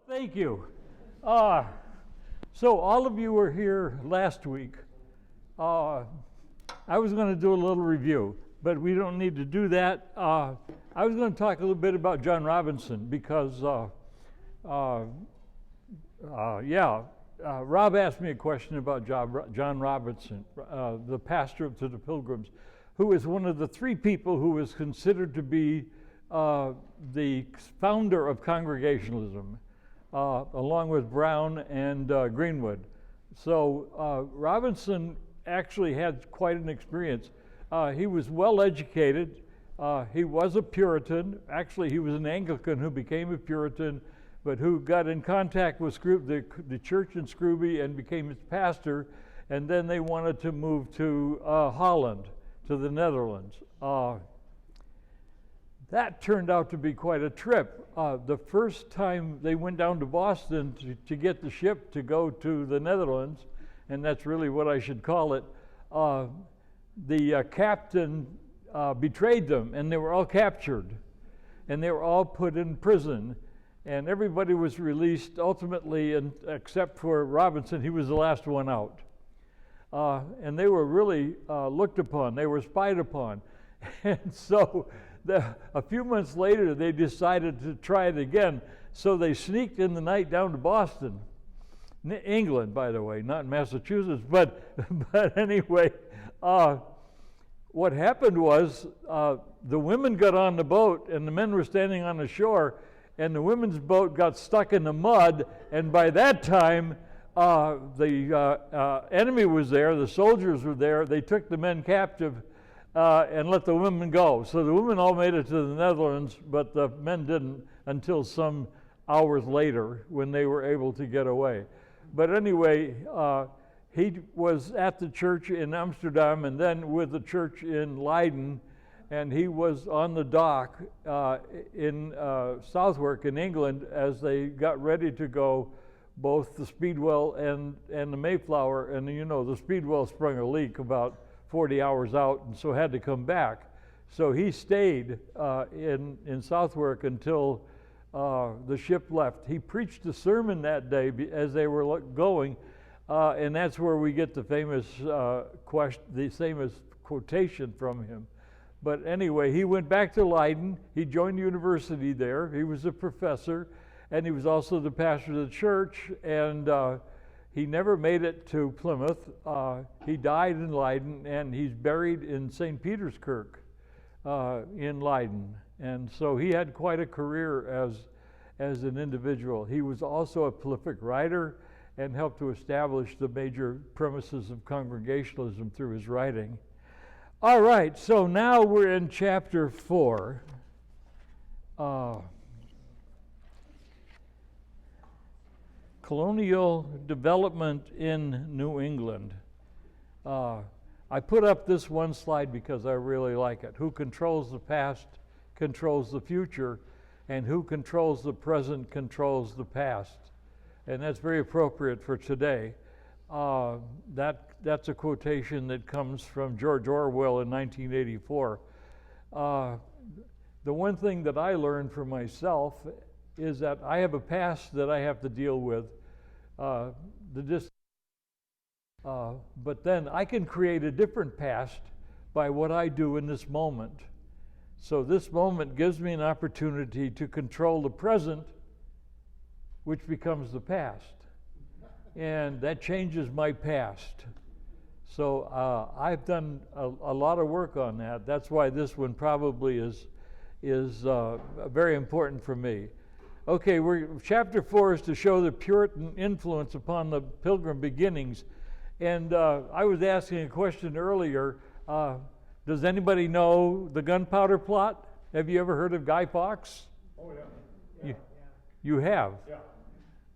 Thank you. So all of you were here last week. I was going to do a little review, but we don't need to do that. I was going to talk a little bit about John Robinson because, Rob asked me a question about John Robinson, the pastor to the Pilgrims, who is one of the three people who is considered to be the founder of Congregationalism, along with Brown and Greenwood. So Robinson actually had quite an experience. He was well educated. He was a Puritan. Actually, he was an Anglican who became a Puritan, but who got in contact with the church in Scrooby and became its pastor. And then they wanted to move to Holland, to the Netherlands. That turned out to be quite a trip. The first time they went down to Boston to get the ship to go to the Netherlands, and that's really what I should call it, the captain betrayed them, and they were all captured, and they were all put in prison, and everybody was released ultimately, except for Robinson. He was the last one out. And they were really looked upon. They were spied upon. And so a few months later, they decided to try it again. So they sneaked in the night down to Boston, England, by the way, not Massachusetts. But anyway, what happened was the women got on the boat, and the men were standing on the shore, and the women's boat got stuck in the mud. And by that time, the enemy was there, the soldiers were there. They took the men captive and let the women go. So the women all made it to the Netherlands, but the men didn't until some hours later when they were able to get away. But anyway, he was at the church in Amsterdam and then with the church in Leiden, and he was on the dock in Southwark in England as they got ready to go, both the Speedwell and the Mayflower. And you know, the Speedwell sprung a leak about 40 hours out, and so had to come back. So he stayed in Southwark until the ship left. He preached a sermon that day as they were going, and that's where we get the famous quotation from him. But anyway, he went back to Leiden. He joined university there. He was a professor, and he was also the pastor of the church, and he never made it to Plymouth. He died in Leiden, and he's buried in St. Peter's Kirk in Leiden. And so he had quite a career as an individual. He was also a prolific writer and helped to establish the major premises of Congregationalism through his writing. All right, so now we're in chapter 4. Colonial development in New England. I put up this one slide because I really like it. Who controls the past controls the future, and who controls the present controls the past. And that's very appropriate for today. That's a quotation that comes from George Orwell in 1984. The one thing that I learned for myself is that I have a past that I have to deal with, but then I can create a different past by what I do in this moment. So this moment gives me an opportunity to control the present, which becomes the past. And that changes my past. So I've done a lot of work on that. That's why this one probably is very important for me. Okay, chapter 4 is to show the Puritan influence upon the Pilgrim beginnings. And I was asking a question earlier. Does anybody know the gunpowder plot? Have you ever heard of Guy Fawkes? Oh, yeah. You have? Yeah.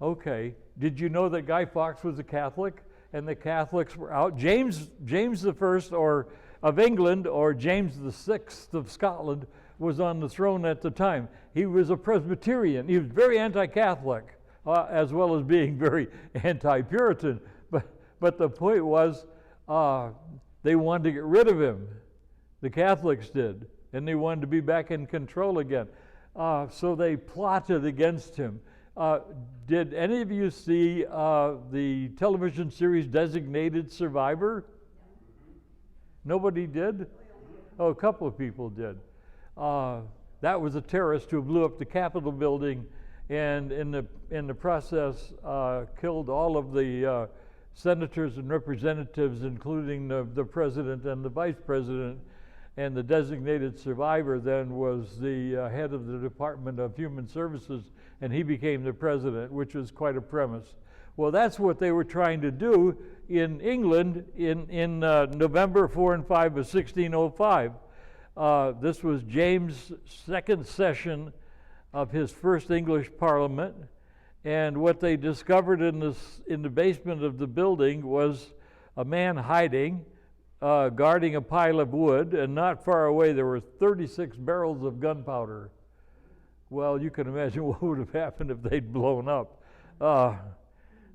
Okay. Did you know that Guy Fawkes was a Catholic, and the Catholics were out? James I of England, or James VI of Scotland, was on the throne at the time. He was a Presbyterian. He was very anti-Catholic, as well as being very anti-Puritan. But the point was, they wanted to get rid of him. The Catholics did, and they wanted to be back in control again. So they plotted against him. Did any of you see the television series Designated Survivor? Nobody did? Oh, a couple of people did. That was a terrorist who blew up the Capitol building, and in the process killed all of the senators and representatives, including the president and the vice president. And the designated survivor then was the head of the Department of Human Services, and he became the president, which was quite a premise. Well, that's what they were trying to do in England in November 4 and 5 of 1605. This was James' second session of his first English Parliament, and what they discovered in the basement of the building was a man hiding, guarding a pile of wood, and not far away there were 36 barrels of gunpowder. Well, you can imagine what would have happened if they'd blown up.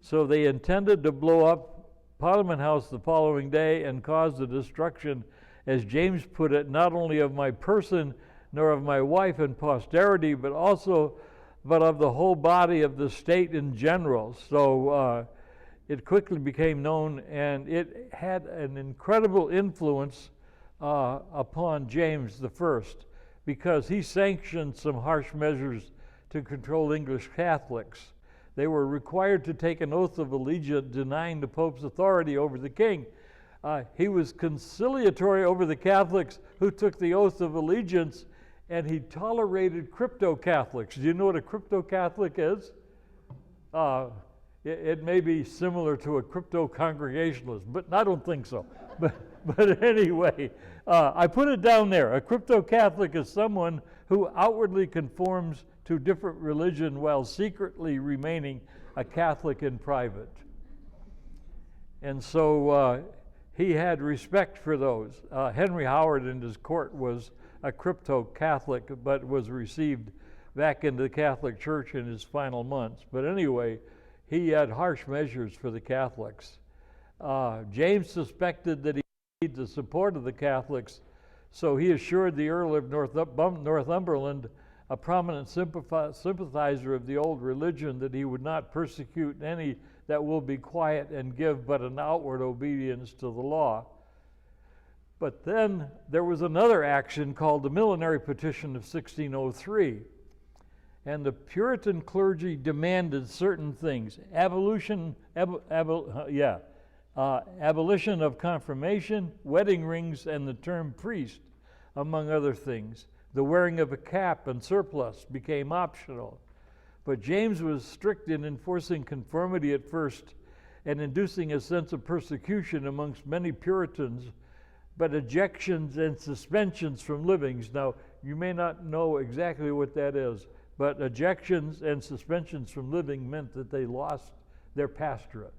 So they intended to blow up Parliament House the following day and cause the destruction, as James put it, not only of my person nor of my wife and posterity, but of the whole body of the state in general. So it quickly became known, and it had an incredible influence upon James I, because he sanctioned some harsh measures to control English Catholics. They were required to take an oath of allegiance denying the Pope's authority over the king. He was conciliatory over the Catholics who took the oath of allegiance, and he tolerated crypto-Catholics. Do you know what a crypto-Catholic is? It may be similar to a crypto-Congregationalist, but I don't think so. But anyway, I put it down there. A crypto-Catholic is someone who outwardly conforms to different religion while secretly remaining a Catholic in private. And so he had respect for those. Henry Howard in his court was a crypto-Catholic, but was received back into the Catholic Church in his final months. But anyway, he had harsh measures for the Catholics. James suspected that he needed the support of the Catholics, so he assured the Earl of Northumberland, a prominent sympathizer of the old religion, that he would not persecute any that will be quiet and give but an outward obedience to the law. But then there was another action called the Millenary Petition of 1603. And the Puritan clergy demanded certain things: abolition of confirmation, wedding rings, and the term priest, among other things. The wearing of a cap and surplice became optional. But James was strict in enforcing conformity at first and inducing a sense of persecution amongst many Puritans, but ejections and suspensions from livings. Now, you may not know exactly what that is, but ejections and suspensions from living meant that they lost their pastorate.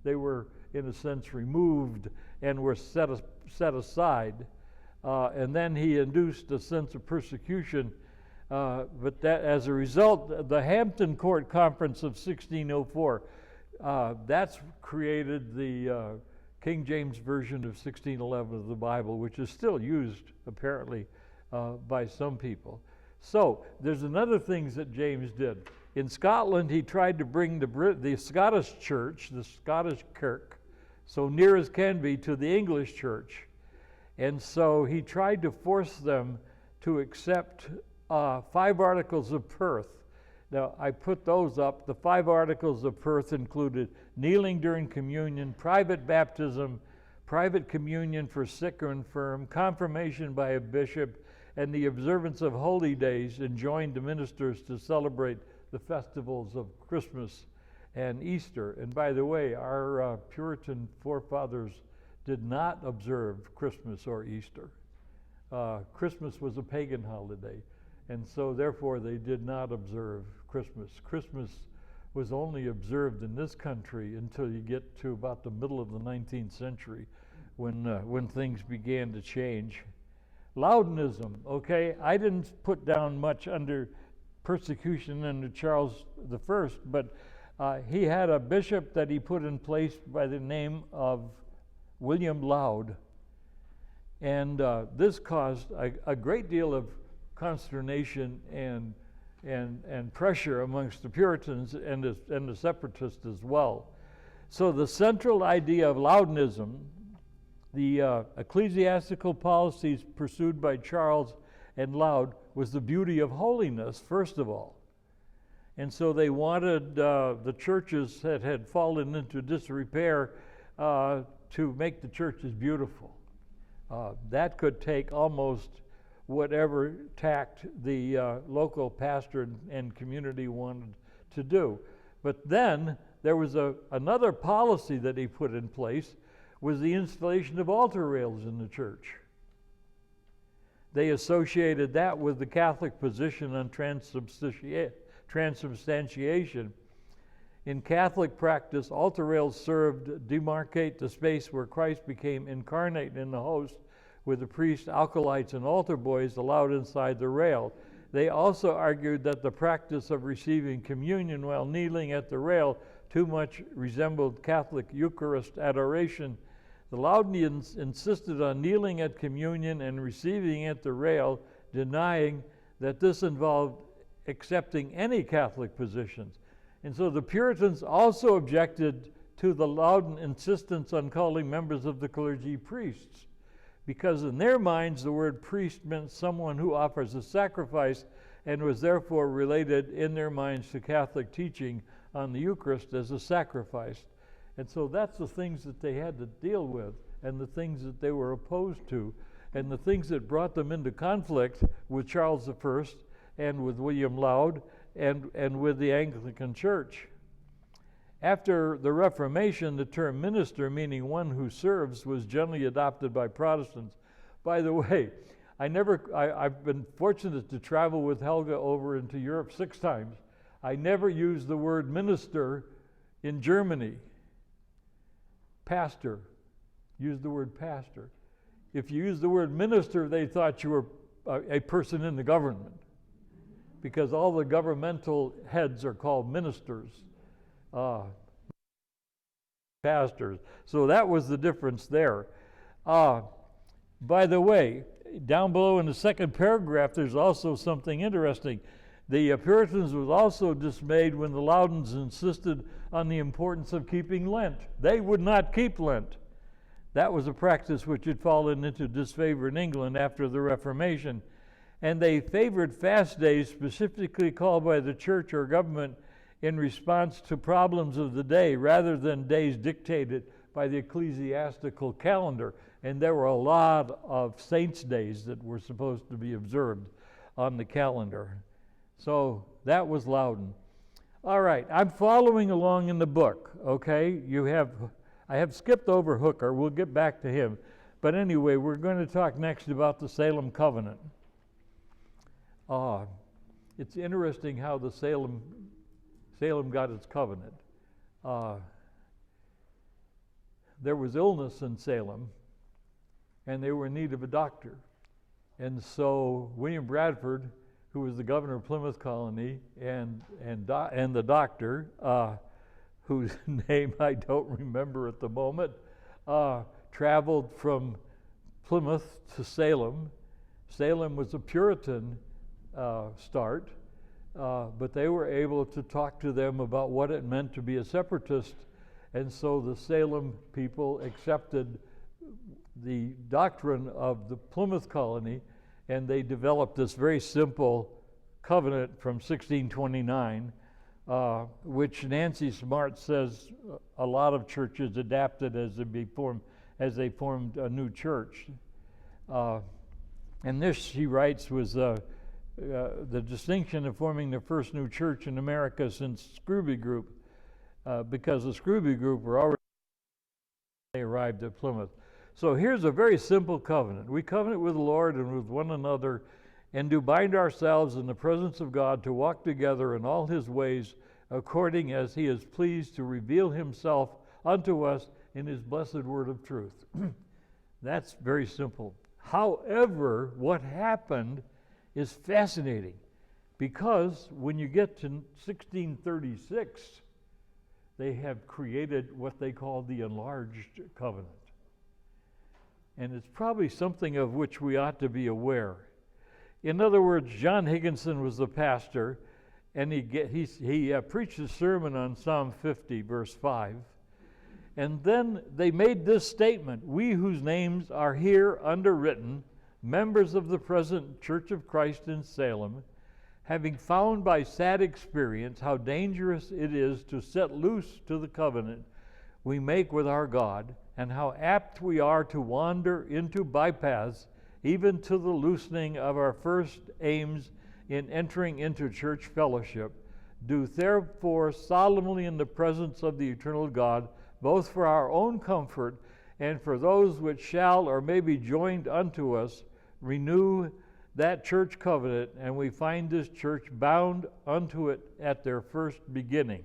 They were, in a sense, removed and were set aside. And then he induced a sense of persecution. But that, as a result, the Hampton Court Conference of 1604, that's created the King James Version of 1611 of the Bible, which is still used, apparently, by some people. So, there's another thing that James did. In Scotland, he tried to bring the Scottish church, the Scottish Kirk, so near as can be to the English church. And so he tried to force them to accept 5 Articles of Perth. Now, I put those up. The 5 Articles of Perth included kneeling during communion, private baptism, private communion for sick or infirm, confirmation by a bishop, and the observance of holy days, and joined the ministers to celebrate the festivals of Christmas and Easter. And by the way, our Puritan forefathers did not observe Christmas or Easter. Christmas was a pagan holiday, and so therefore they did not observe Christmas. Christmas was only observed in this country until you get to about the middle of the 19th century, when things began to change. Loudonism, okay, I didn't put down much under persecution under Charles I, but he had a bishop that he put in place by the name of William Laud, and this caused a great deal of consternation and and pressure amongst the Puritans and the separatists as well. So the central idea of Loudonism, the ecclesiastical policies pursued by Charles and Laud, was the beauty of holiness, first of all. And so they wanted the churches that had fallen into disrepair to make the churches beautiful. That could take almost whatever tact the local pastor and community wanted to do. But then there was another policy that he put in place, was the installation of altar rails in the church. They associated that with the Catholic position on transubstantiation. In Catholic practice, altar rails served to demarcate the space where Christ became incarnate in the host, with the priests, acolytes, and altar boys allowed inside the rail. They also argued that the practice of receiving communion while kneeling at the rail too much resembled Catholic Eucharist adoration. The Loudonians insisted on kneeling at communion and receiving at the rail, denying that this involved accepting any Catholic positions. And so the Puritans also objected to the Loudon insistence on calling members of the clergy priests, because in their minds the word priest meant someone who offers a sacrifice and was therefore related in their minds to Catholic teaching on the Eucharist as a sacrifice. And so that's the things that they had to deal with, and the things that they were opposed to, and the things that brought them into conflict with Charles I and with William Laud and with the Anglican Church. After the Reformation, the term minister, meaning one who serves, was generally adopted by Protestants. By the way, I've been fortunate to travel with Helga over into Europe 6 times. I never used the word minister in Germany. Pastor. Use the word pastor. If you use the word minister, they thought you were a person in the government, because all the governmental heads are called ministers. Pastors. So that was the difference there. By the way, down below in the second paragraph, there's also something interesting. The Puritans was also dismayed when the Loudons insisted on the importance of keeping Lent. They would not keep Lent. That was a practice which had fallen into disfavor in England after the Reformation. And they favored fast days specifically called by the church or government in response to problems of the day, rather than days dictated by the ecclesiastical calendar. And there were a lot of saints' days that were supposed to be observed on the calendar. So that was Loudon. All right, I'm following along in the book, okay? I have skipped over Hooker. We'll get back to him. But anyway, we're going to talk next about the Salem Covenant. It's interesting how the Salem got its covenant. There was illness in Salem, and they were in need of a doctor. And so William Bradford, who was the governor of Plymouth Colony, and the doctor, whose name I don't remember at the moment, traveled from Plymouth to Salem. Salem was a Puritan start, but they were able to talk to them about what it meant to be a separatist, and so the Salem people accepted the doctrine of the Plymouth Colony, and they developed this very simple covenant from 1629, which Nancy Smart says a lot of churches adapted as they formed a new church. And this, she writes, was the distinction of forming the first new church in America since Scrooby Group, because the Scrooby Group were already when they arrived at Plymouth. So here's a very simple covenant. We covenant with the Lord and with one another, and do bind ourselves in the presence of God to walk together in all his ways, according as he is pleased to reveal himself unto us in his blessed word of truth. That's very simple. However, what happened is fascinating, because when you get to 1636, they have created what they call the enlarged covenant. And it's probably something of which we ought to be aware. In other words, John Higginson was the pastor, and he preached a sermon on Psalm 50, verse 5. And then they made this statement: we whose names are here underwritten, members of the present Church of Christ in Salem, having found by sad experience how dangerous it is to set loose to the covenant we make with our God, and how apt we are to wander into bypaths, even to the loosening of our first aims in entering into church fellowship, do therefore solemnly in the presence of the eternal God, both for our own comfort and for those which shall or may be joined unto us, renew that church covenant, and we find this church bound unto it at their first beginning.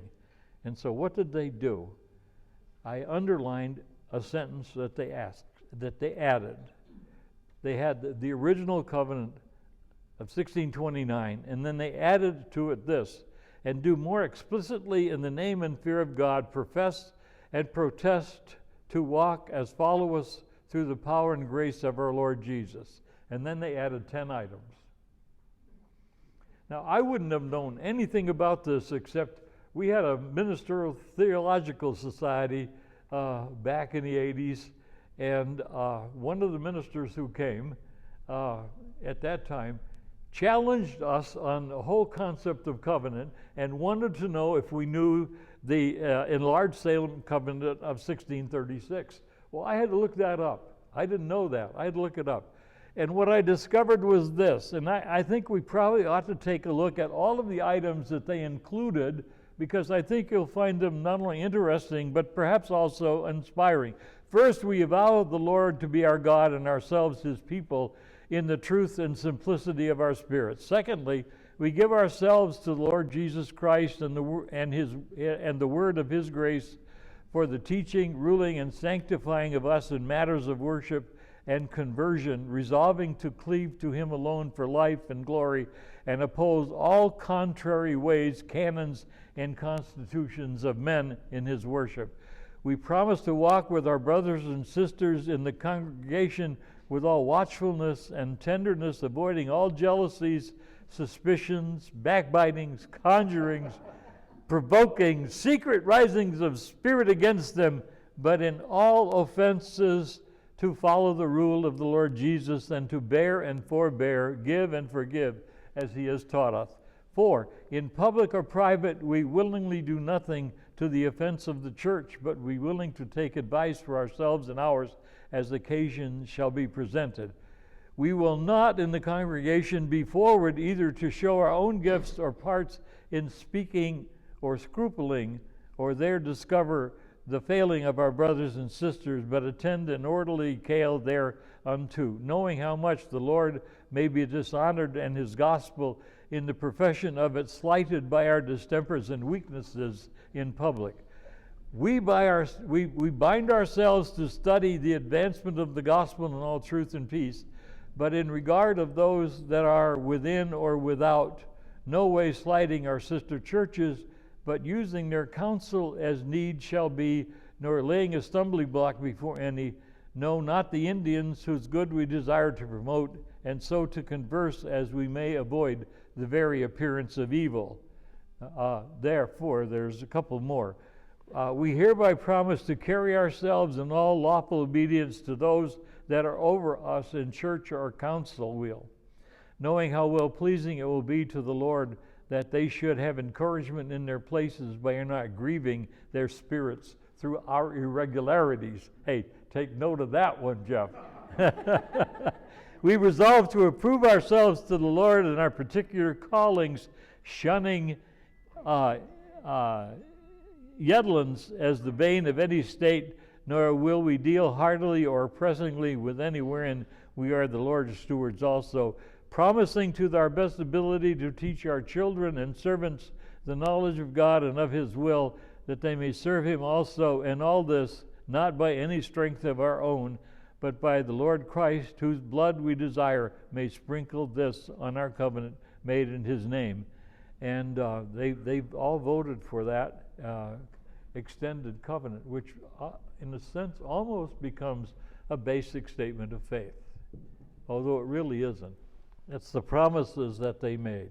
And so what did they do? I underlined a sentence that they added. They had the original covenant of 1629, and then they added to it this: and do more explicitly in the name and fear of God, profess and protest to walk as followers through the power and grace of our Lord Jesus. And then they added 10 items. Now, I wouldn't have known anything about this except we had a ministerial theological society back in the 80s, and one of the ministers who came at that time challenged us on the whole concept of covenant and wanted to know if we knew the enlarged Salem covenant of 1636. Well, I had to look that up. I didn't know that. I had to look it up. And what I discovered was this, and I think we probably ought to take a look at all of the items that they included, because I think you'll find them not only interesting, but perhaps also inspiring. First, we vow the Lord to be our God and ourselves his people in the truth and simplicity of our spirits. Secondly, we give ourselves to the Lord Jesus Christ and the word of his grace for the teaching, ruling, and sanctifying of us in matters of worship and conversion, resolving to cleave to him alone for life and glory, and oppose all contrary ways, canons, and constitutions of men in his worship. We promise to walk with our brothers and sisters in the congregation with all watchfulness and tenderness, avoiding all jealousies, suspicions, backbitings, conjurings, provoking, secret risings of spirit against them, but in all offenses to follow the rule of the Lord Jesus, and to bear and forbear, give and forgive, as he has taught us. 4, in public or private, we willingly do nothing to the offense of the church, but we willing to take advice for ourselves and ours as occasion shall be presented. We will not in the congregation be forward either to show our own gifts or parts in speaking or scrupling, or there discover the failing of our brothers and sisters, but attend an orderly cale thereunto, knowing how much the Lord may be dishonored and his gospel in the profession of it slighted by our distempers and weaknesses in public. We bind ourselves to study the advancement of the gospel in all truth and peace, but in regard of those that are within or without, no way slighting our sister churches, but using their counsel as need shall be, nor laying a stumbling block before any, no, not the Indians whose good we desire to promote, and so to converse as we may avoid the very appearance of evil. Therefore, there's a couple more. We hereby promise to carry ourselves in all lawful obedience to those that are over us in church or council wheel, knowing how well pleasing it will be to the Lord that they should have encouragement in their places by not grieving their spirits through our irregularities. Hey, take note of that one, Jeff. We resolve to approve ourselves to the Lord in our particular callings, shunning yedlins as the bane of any state, nor will we deal heartily or pressingly with any wherein we are the Lord's stewards also, promising to our best ability to teach our children and servants the knowledge of God and of his will, that they may serve him also, and all this not by any strength of our own, but by the Lord Christ, whose blood we desire may sprinkle this on our covenant made in his name. And they've all voted for that extended covenant, which in a sense almost becomes a basic statement of faith, although it really isn't. It's the promises that they made.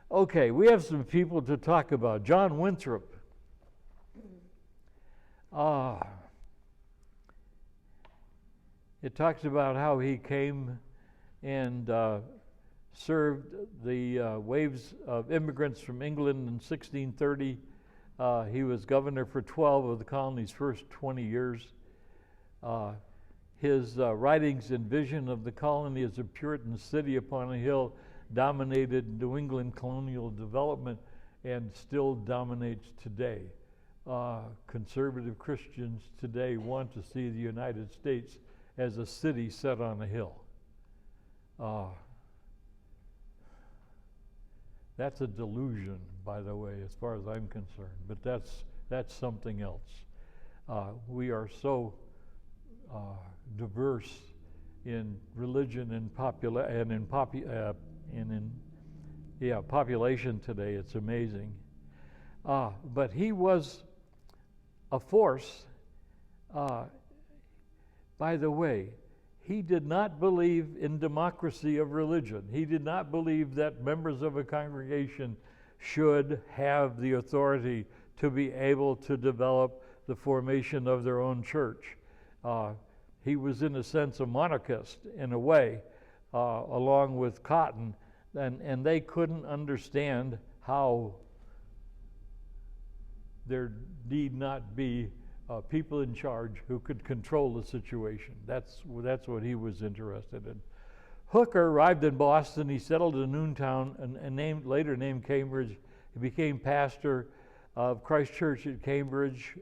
Okay, we have some people to talk about. John Winthrop. It talks about how he came and served the waves of immigrants from England in 1630. He was governor for 12 of the colony's first 20 years. His writings and vision of the colony as a Puritan city upon a hill dominated New England colonial development and still dominates today. Conservative Christians today want to see the United States as a city set on a hill. That's a delusion, by the way, as far as I'm concerned, but that's something else. We are so diverse in religion and population today. It's amazing. But he was a force. By the way, he did not believe in democracy of religion. He did not believe that members of a congregation should have the authority to be able to develop the formation of their own church. He was, in a sense, a monarchist in a way, along with Cotton, and they couldn't understand how there need not be people in charge who could control the situation. That's what he was interested in. Hooker arrived in Boston. He settled in Noontown and later named Cambridge. He became pastor of Christ Church at Cambridge.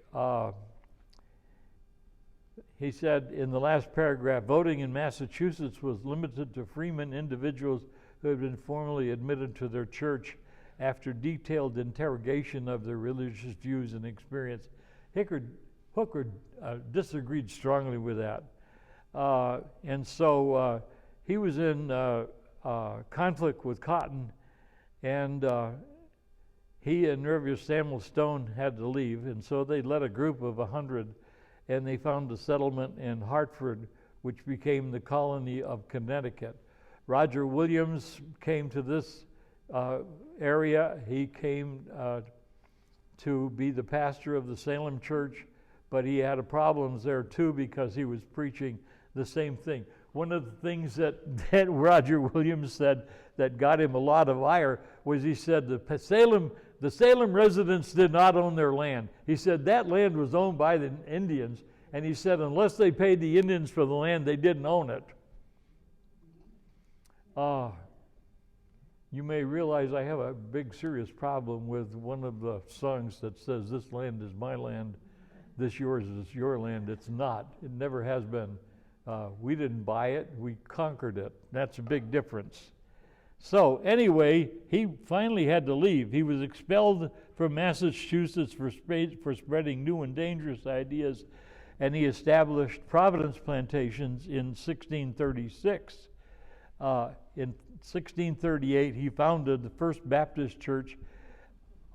He said in the last paragraph, voting in Massachusetts was limited to freemen individuals who had been formally admitted to their church after detailed interrogation of their religious views and experience. Hooker disagreed strongly with that. And so he was in conflict with Cotton, and he and Rev. Samuel Stone had to leave, and so they led a group of 100, and they found a settlement in Hartford, which became the colony of Connecticut. Roger Williams came to this area. He came to be the pastor of the Salem Church, but he had problems there too because he was preaching the same thing. One of the things that Roger Williams said that got him a lot of ire was he said the Salem residents did not own their land. He said that land was owned by the Indians, and he said unless they paid the Indians for the land, they didn't own it. You may realize I have a big serious problem with one of the songs that says this land is my land, this yours is your land. It's not. It never has been. We didn't buy it, we conquered it. That's a big difference. So anyway, he finally had to leave. He was expelled from Massachusetts for spreading new and dangerous ideas, and he established Providence plantations in 1636. In 1638, he founded the First Baptist Church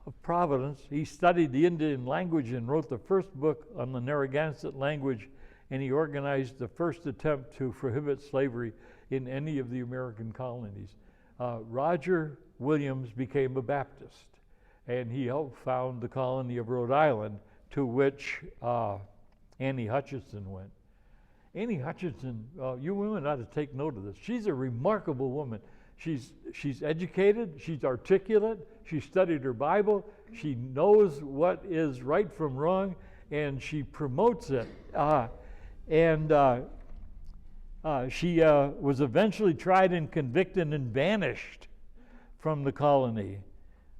of Providence. He studied the Indian language and wrote the first book on the Narragansett language, and he organized the first attempt to prohibit slavery in any of the American colonies. Roger Williams became a Baptist, and he helped found the colony of Rhode Island, to which Annie Hutchinson went. Annie Hutchinson, you women ought to take note of this. She's a remarkable woman. She's educated, she's articulate, she studied her Bible, she knows what is right from wrong, and she promotes it. She was eventually tried and convicted and banished from the colony.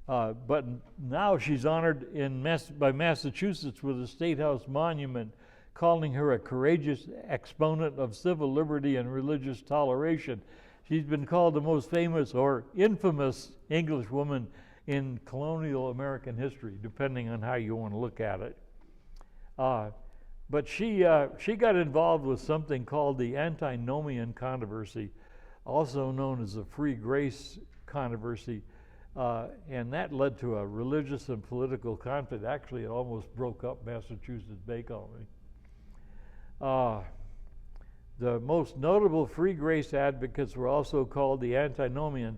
But now she's honored by Massachusetts with a State House monument, calling her a courageous exponent of civil liberty and religious toleration. She's been called the most famous or infamous English woman in colonial American history, depending on how you want to look at it. But she got involved with something called the antinomian controversy, also known as the free grace controversy, and that led to a religious and political conflict. Actually, it almost broke up Massachusetts Bay Colony. The most notable free grace advocates were also called the antinomians,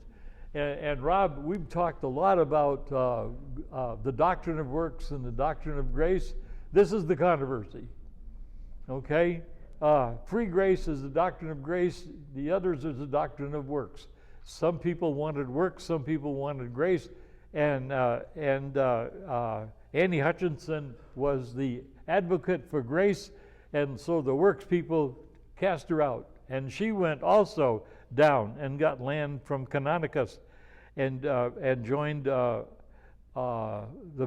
And Rob, we've talked a lot about the doctrine of works and the doctrine of grace. This is the controversy. Okay? Free grace is the doctrine of grace. The others is the doctrine of works. Some people wanted works, some people wanted grace. And Annie Hutchinson was the advocate for grace, and so the works people cast her out. And she went also down and got land from Canonicus and joined the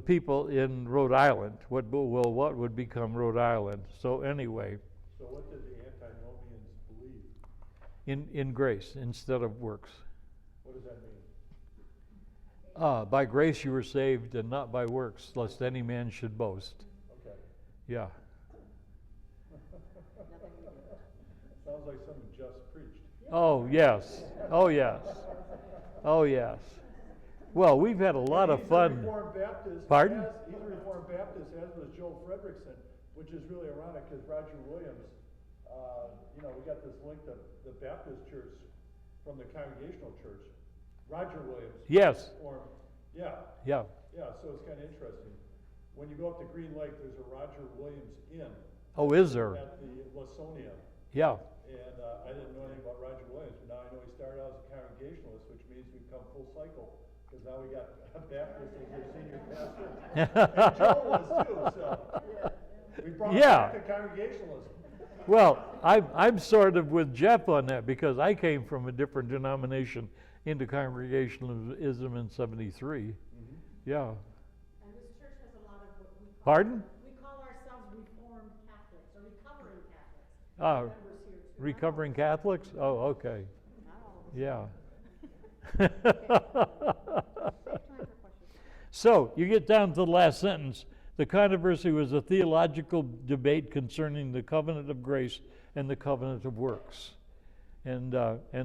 people in Rhode Island, what would become Rhode Island. So anyway. So what did the antinomians believe? In grace instead of works. What does that mean? By grace you were saved, and not by works, lest any man should boast. Okay. Yeah. Sounds like something just preached. Oh, yes. Oh, yes. Oh, yes. Well, we've had a lot of fun. Reformed Baptist. Pardon? He's a Reformed Baptist, as was Joel Frederickson, which is really ironic because Roger Williams, we got this link to the Baptist church from the Congregational Church. Roger Williams. Yes. Yeah. Yeah. Yeah, so it's kind of interesting. When you go up to Green Lake, there's a Roger Williams Inn. Oh, is there? At the Lasonia. Yeah. And I didn't know anything about Roger Williams, but now I know he started out as a Congregationalist, which means we've come full cycle, because now we got Baptist as their senior pastor. And Joel was too, so we brought back to Congregationalism. Well, I'm sort of with Jeff on that, because I came from a different denomination into Congregationalism in '73. Mm-hmm. Yeah. And this church has a lot of what we call. Pardon? We call ourselves Reformed Catholics or recovering Catholics. Ah, recovering Catholics? Oh, okay. Yeah. So, you get down to the last sentence. The controversy was a theological debate concerning the covenant of grace and the covenant of works. And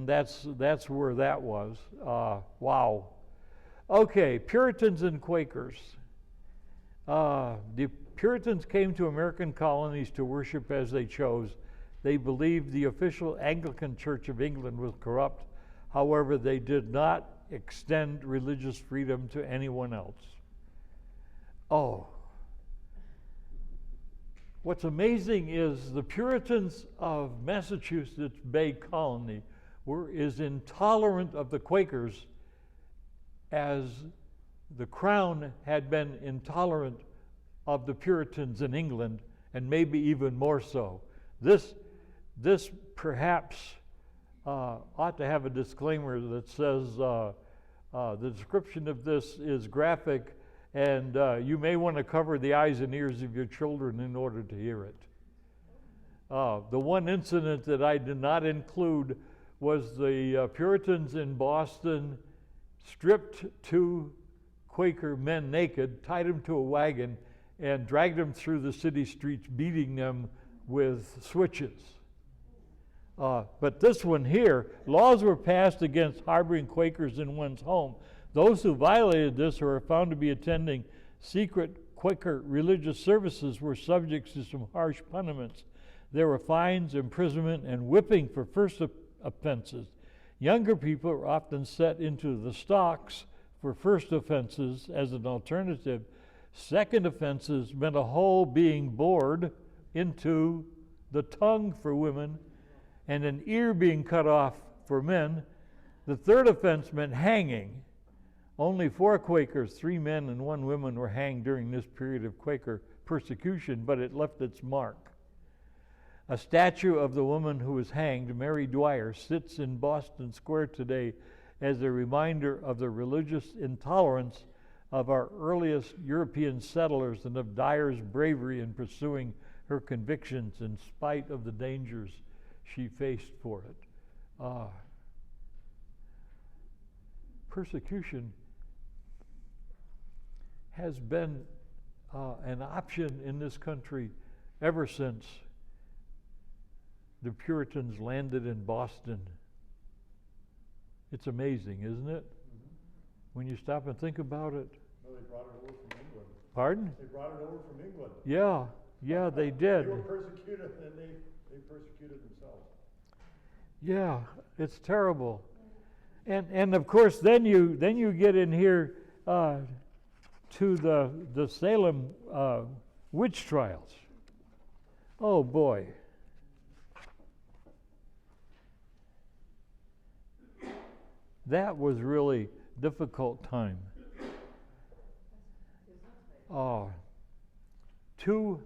that's where that was. Wow. Okay, Puritans and Quakers. The Puritans came to American colonies to worship as they chose. They believed the official Anglican Church of England was corrupt. However, they did not extend religious freedom to anyone else. Oh. What's amazing is the Puritans of Massachusetts Bay Colony were as intolerant of the Quakers as the Crown had been intolerant of the Puritans in England, and maybe even more so. This perhaps ought to have a disclaimer that says the description of this is graphic, and you may want to cover the eyes and ears of your children in order to hear it. The one incident that I did not include was the Puritans in Boston stripped two Quaker men naked, tied them to a wagon, and dragged them through the city streets, beating them with switches. But this one here, laws were passed against harboring Quakers in one's home. Those who violated this or were found to be attending secret Quaker religious services were subject to some harsh punishments. There were fines, imprisonment, and whipping for first offenses. Younger people were often set into the stocks for first offenses as an alternative. Second offenses meant a hole being bored into the tongue for women and an ear being cut off for men. The third offense meant hanging. Only 4 Quakers, 3 men and 1 woman, were hanged during this period of Quaker persecution, but it left its mark. A statue of the woman who was hanged, Mary Dwyer, sits in Boston Square today as a reminder of the religious intolerance of our earliest European settlers and of Dyer's bravery in pursuing her convictions in spite of the dangers she faced for it. Persecution has been an option in this country ever since the Puritans landed in Boston. It's amazing, isn't it? Mm-hmm. When you stop and think about it. No, they brought it over from England. Pardon? They brought it over from England. Yeah, they did. They were persecuted, and they persecuted themselves. Yeah, it's terrible. And of course, then you get in here to the Salem witch trials. Oh boy. That was really difficult time. Two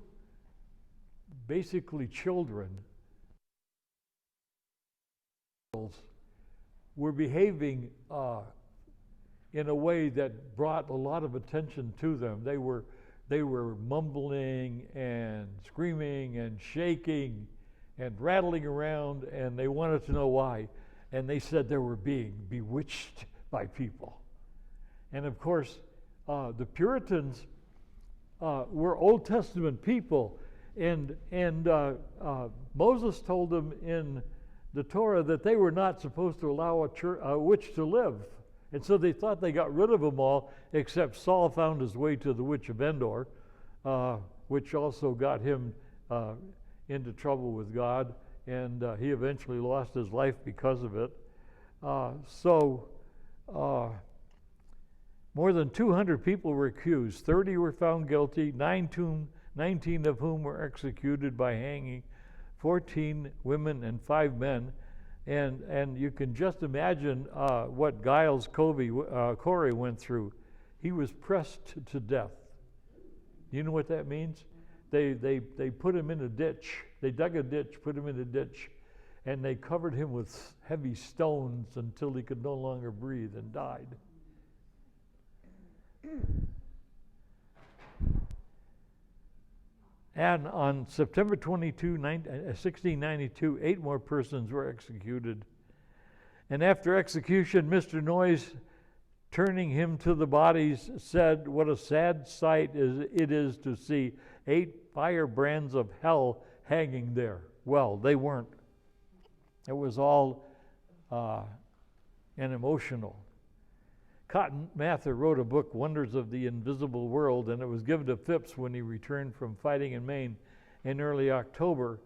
basically children were behaving in a way that brought a lot of attention to them. They were mumbling and screaming and shaking and rattling around, and they wanted to know why. And they said they were being bewitched by people. And of course, the Puritans were Old Testament people, and Moses told them in the Torah that they were not supposed to allow a witch to live. And so they thought they got rid of them all, except Saul found his way to the witch of Endor, which also got him into trouble with God, and he eventually lost his life because of it. More than 200 people were accused. 30 were found guilty, 19 of whom were executed by hanging, 14 women and 5 men. And you can just imagine what Giles Corey went through. He was pressed to death. Do you know what that means? They put him in a ditch. They dug a ditch, put him in a ditch, and they covered him with heavy stones until he could no longer breathe and died. And on September 22, 1692, 8 more persons were executed. And after execution, Mr. Noyes, turning him to the bodies, said, "What a sad sight it is to see 8 firebrands of hell hanging there." Well, they weren't. It was all an emotional. Cotton Mather wrote a book, Wonders of the Invisible World, and it was given to Phipps when he returned from fighting in Maine in early October.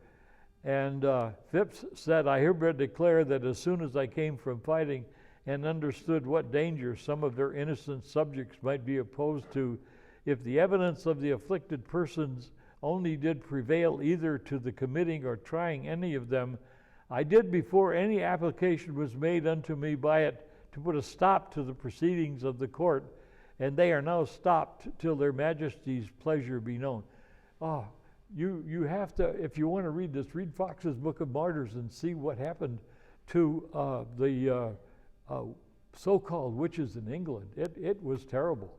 And Phipps said, "I hereby declare that as soon as I came from fighting and understood what danger some of their innocent subjects might be opposed to, if the evidence of the afflicted persons only did prevail either to the committing or trying any of them, I did before any application was made unto me by it to put a stop to the proceedings of the court, and they are now stopped till their majesty's pleasure be known." You have to, if you want to read this, read Fox's Book of Martyrs and see what happened to the so-called witches in England. It was terrible.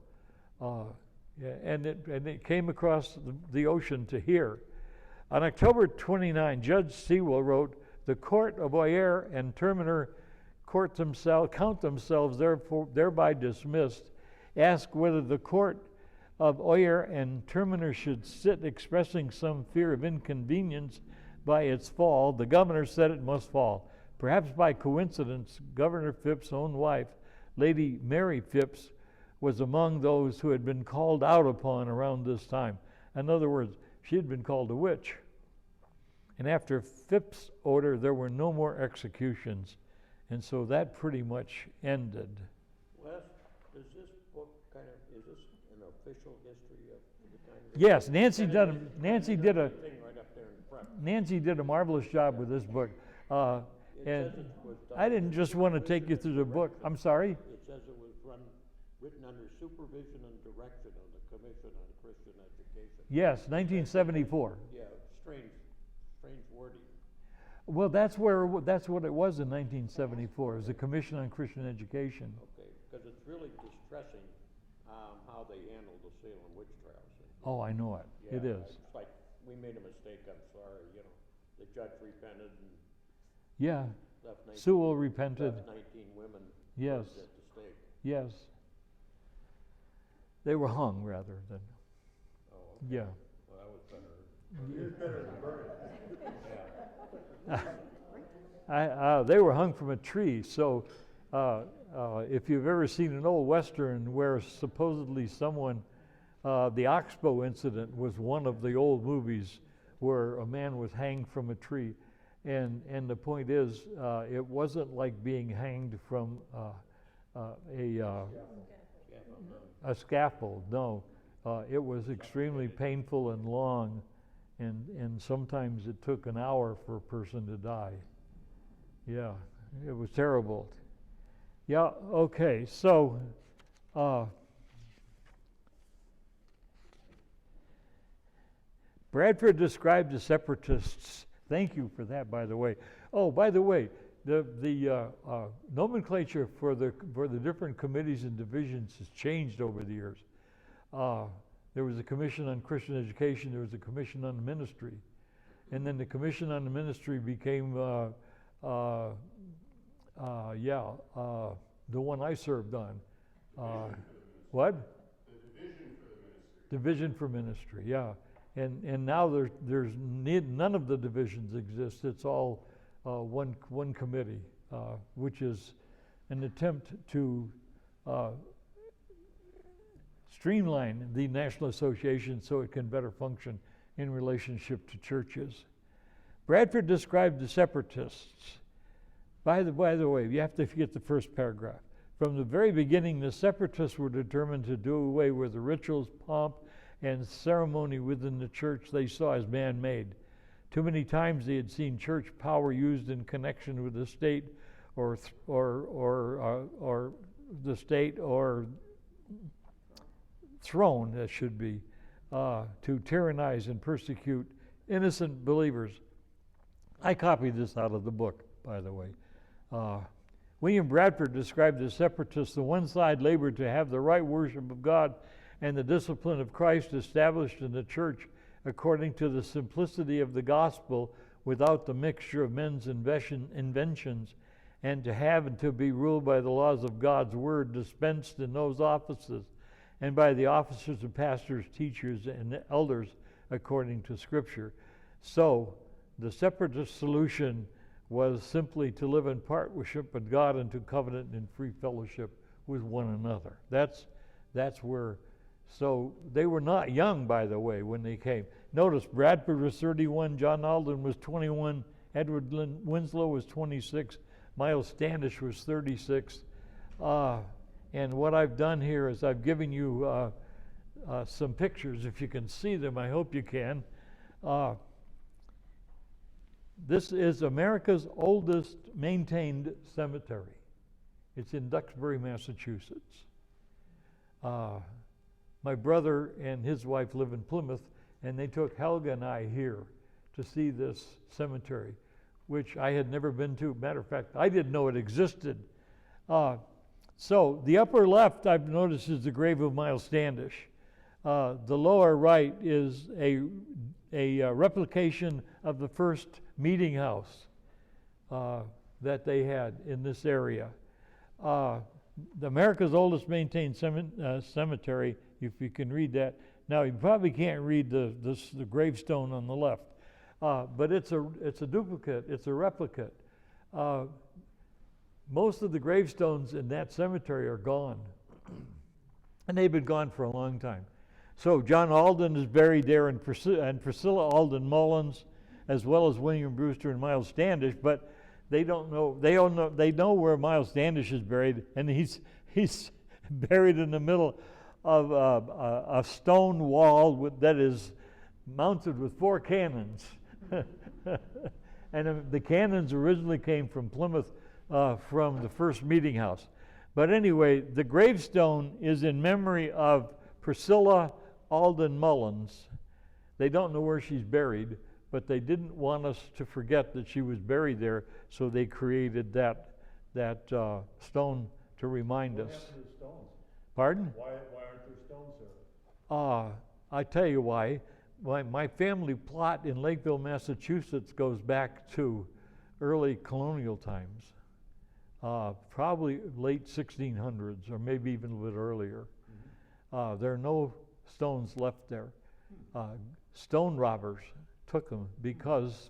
And it came across the ocean to here. On October 29, Judge Sewell wrote, "The court of Oyer and Terminer count themselves thereby dismissed. Ask whether the court of Oyer and Terminer should sit expressing some fear of inconvenience by its fall. The governor said it must fall. Perhaps by coincidence, Governor Phipps's own wife, Lady Mary Phipps, was among those who had been called out upon around this time." In other words, she had been called a witch. And after Phipps's order, there were no more executions. And so that pretty much ended. Wes, is this book is this an official history of the congregation? Yes, Nancy Thing right up there in the front. Nancy did a marvelous job with this book. And It says it was done I didn't just want to take you through the book. I'm sorry? It says it was written under supervision and direction of the Commission on Christian Education. Yes, 1974. Yeah, strange wording. Well, that's what it was in 1974. It was the Commission on Christian Education. Okay, because it's really distressing how they handled the Salem witch trials. Oh, I know it. Yeah, It is. It's like, we made a mistake, I'm sorry, the judge repented and Yeah. left 19, Sewell repented. left 19 women Yes. at the stake. Yes. They were hung rather than. Oh, okay. Yeah. Well, that was better. It's better than burning. They were hung from a tree. So if you've ever seen an old Western where supposedly someone, the Oxbow incident was one of the old movies where a man was hanged from a tree. And the point is, it wasn't like being hanged from a scaffold. No, it was extremely painful and long, and sometimes it took an hour for a person to die. Yeah, it was terrible. Yeah, okay, so Bradford described the separatists. Thank you for that, by the way. Oh, by the way, the nomenclature for the different committees and divisions has changed over the years. There was a commission on Christian education. There was a commission on ministry, and then the commission on the ministry became the one I served on. What? The division for ministry. Yeah. And now there's none of the divisions exist. It's all one committee, which is an attempt to streamline the National Association so it can better function in relationship to churches. Bradford described the separatists. By the way, you have to get the first paragraph. From the very beginning, the separatists were determined to do away with the rituals, pomp, and ceremony within the church they saw as man-made. Too many times they had seen church power used in connection with the state, or the state, or throne, that should be, to tyrannize and persecute innocent believers. I copied this out of the book, by the way. William Bradford described the separatists: the one side labored to have the right worship of God and the discipline of Christ established in the church according to the simplicity of the gospel, without the mixture of men's inventions, and to have and to be ruled by the laws of God's word dispensed in those offices, and by the officers of pastors, teachers, and elders according to Scripture. So the separatist solution was simply to live in partnership with God and to covenant and free fellowship with one another. That's where. So they were not young, by the way, when they came. Notice Bradford was 31, John Alden was 21, Edward Winslow was 26, Miles Standish was 36. And what I've done here is I've given you some pictures. If you can see them, I hope you can. This is America's oldest maintained cemetery. It's in Duxbury, Massachusetts. My brother and his wife live in Plymouth, and they took Helga and I here to see this cemetery, which I had never been to. Matter of fact, I didn't know it existed. So the upper left, I've noticed, is the grave of Miles Standish. The lower right is a replication of the first meeting house that they had in this area. America's oldest maintained cemetery, if you can read that. Now, you probably can't read the gravestone on the left, but it's a duplicate, it's a replicate. Most of the gravestones in that cemetery are gone, and they've been gone for a long time. So John Alden is buried there, and Priscilla Alden Mullins, as well as William Brewster and Miles Standish, but they don't know. They know where Miles Standish is buried, and he's buried in the middle of a stone wall that is mounted with 4 cannons. And the cannons originally came from Plymouth, from the first meeting house. But anyway, the gravestone is in memory of Priscilla Alden Mullins. They don't know where she's buried, but they didn't want us to forget that she was buried there, so they created that stone to remind us. What happened to the stones? Pardon? Why aren't there stones there? I tell you why. My family plot in Lakeville, Massachusetts goes back to early colonial times, probably late 1600s or maybe even a little bit earlier. Mm-hmm. There are no stones left there. Stone robbers took them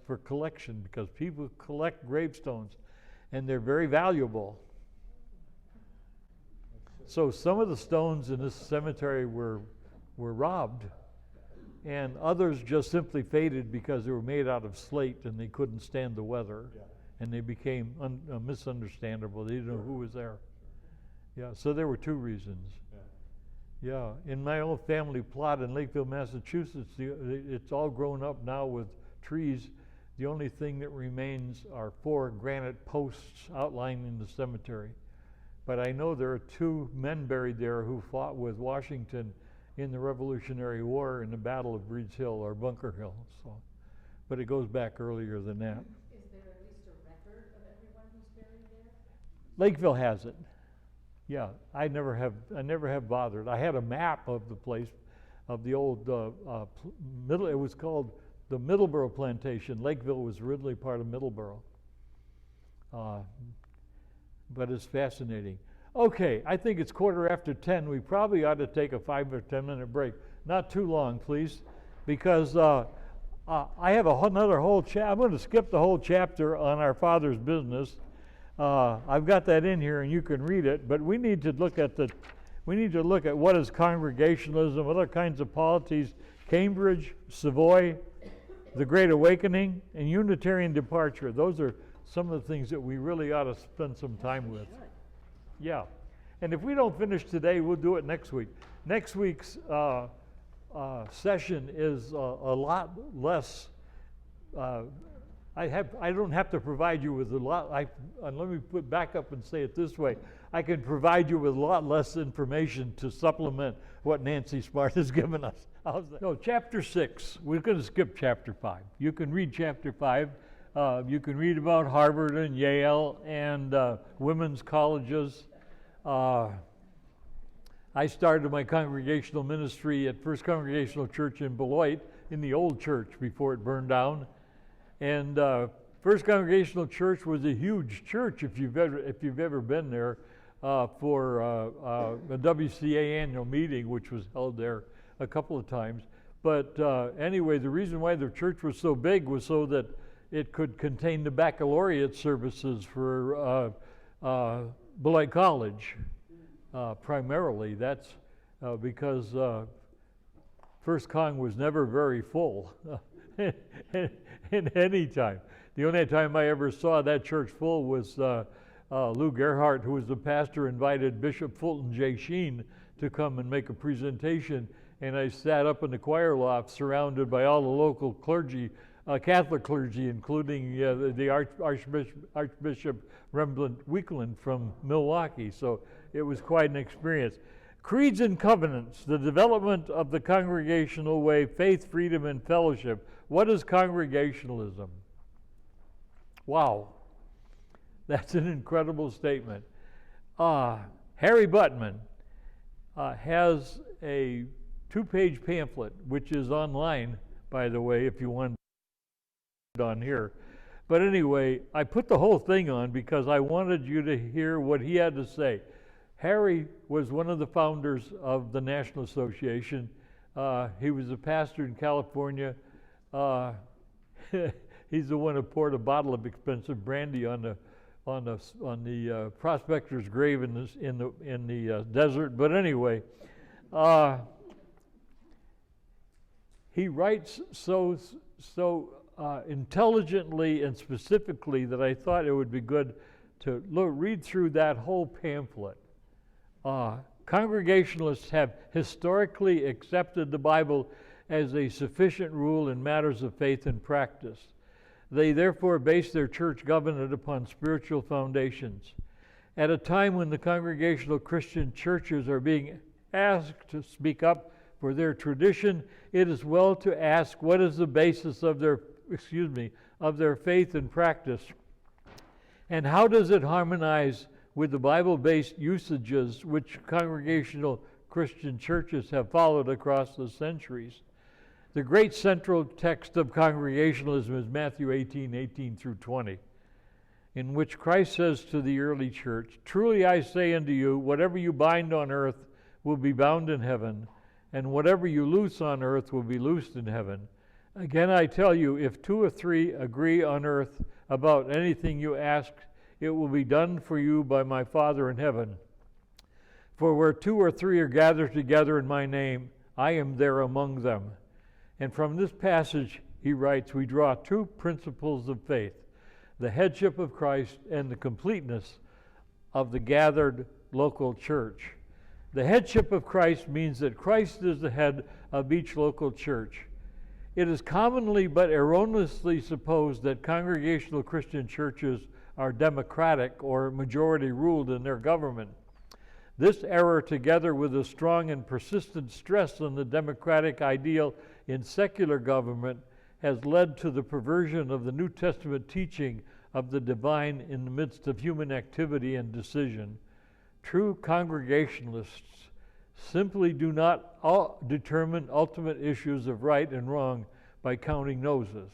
for collection, because people collect gravestones and they're very valuable. So some of the stones in this cemetery were robbed. and others just simply faded because they were made out of slate and they couldn't stand the weather, Yeah. and they became misunderstandable. They didn't know who was there. Yeah, so there were two reasons. Yeah. Yeah, in my old family plot in Lakeville, Massachusetts, it's all grown up now with trees. The only thing that remains are 4 granite posts outlining the cemetery. But I know there are 2 men buried there who fought with Washington in the Revolutionary War in the Battle of Breed's Hill or Bunker Hill. So, but it goes back earlier than that. Is there at least a record of everyone who's buried there? Lakeville has it. Yeah, I never have bothered. I had a map of the place, of the old it was called the Middleborough Plantation. Lakeville was originally part of Middleborough. But it's fascinating. Okay, I think it's 10:15. We probably ought to take a 5 or 10 minute break. Not too long, please, because I have another whole I'm going to skip the whole chapter on our Father's business. I've got that in here, and you can read it. But we need to look at what is Congregationalism, other kinds of polities, Cambridge, Savoy, the Great Awakening, and Unitarian departure. Those are some of the things that we really ought to spend some time with. Yeah, and if we don't finish today, we'll do it next week. Next week's session is a lot less. I don't have to provide you with a lot. And let me back up and say it this way: I can provide you with a lot less information to supplement what Nancy Smart has given us. How's that? No, chapter 6. We're going to skip chapter 5. You can read chapter 5. You can read about Harvard and Yale and women's colleges. I started my congregational ministry at First Congregational Church in Beloit, in the old church before it burned down. And First Congregational Church was a huge church if you've ever been there for a WCA annual meeting, which was held there a couple of times. But anyway, the reason why the church was so big was so that it could contain the baccalaureate services for Beloit College, primarily. That's because First Cong was never very full in any time. The only time I ever saw that church full was Lou Gerhardt, who was the pastor, invited Bishop Fulton J. Sheen to come and make a presentation, and I sat up in the choir loft surrounded by all the local clergy, Catholic clergy, including the Archbishop Rembrandt Weekland from Milwaukee. So it was quite an experience. Creeds and covenants, the development of the congregational way, faith, freedom, and fellowship. What is Congregationalism? Wow, that's an incredible statement. Harry Buttman has a 2-page pamphlet, which is online, by the way, if you want it on here. But anyway, I put the whole thing on because I wanted you to hear what he had to say. Harry was one of the founders of the National Association. He was a pastor in California. He's the one who poured a bottle of expensive brandy on the prospector's grave in the desert. But anyway, he writes so intelligently and specifically that I thought it would be good to read through that whole pamphlet. Congregationalists have historically accepted the Bible as a sufficient rule in matters of faith and practice. They therefore base their church government upon spiritual foundations. At a time when the Congregational Christian churches are being asked to speak up for their tradition, it is well to ask what is the basis of their faith and practice, and how does it harmonize with the Bible-based usages which Congregational Christian churches have followed across the centuries. The great central text of Congregationalism is Matthew 18:18 through 20, in which Christ says to the early church, "Truly I say unto you, whatever you bind on earth will be bound in heaven, and whatever you loose on earth will be loosed in heaven. Again I tell you, if 2 or 3 agree on earth about anything you ask, it will be done for you by my Father in heaven. For where 2 or 3 are gathered together in my name, I am there among them." And from this passage, he writes, we draw two principles of faith: the headship of Christ and the completeness of the gathered local church. The headship of Christ means that Christ is the head of each local church. It is commonly but erroneously supposed that Congregational Christian churches are democratic or majority ruled in their government. This error, together with a strong and persistent stress on the democratic ideal in secular government, has led to the perversion of the New Testament teaching of the divine in the midst of human activity and decision. True Congregationalists simply do not determine ultimate issues of right and wrong by counting noses.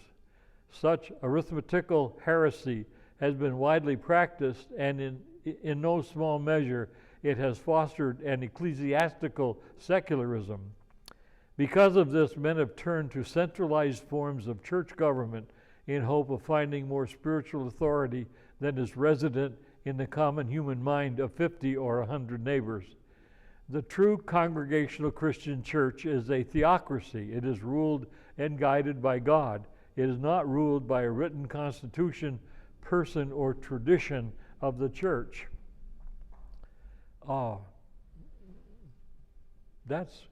Such arithmetical heresy has been widely practiced, and in no small measure it has fostered an ecclesiastical secularism. Because of this, men have turned to centralized forms of church government in hope of finding more spiritual authority than is resident in the common human mind of 50 or 100 neighbors. The true Congregational Christian Church is a theocracy. It is ruled and guided by God. It is not ruled by a written constitution, person, or tradition of the church. That's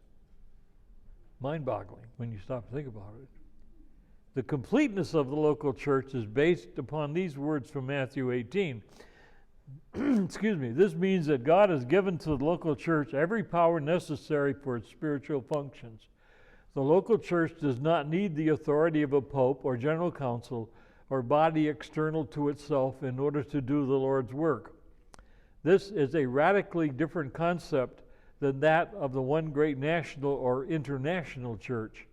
mind-boggling when you stop to think about it. The completeness of the local church is based upon these words from Matthew 18. Excuse me. This means that God has given to the local church every power necessary for its spiritual functions. The local church does not need the authority of a pope or general council or body external to itself in order to do the Lord's work. This is a radically different concept than that of the one great national or international church.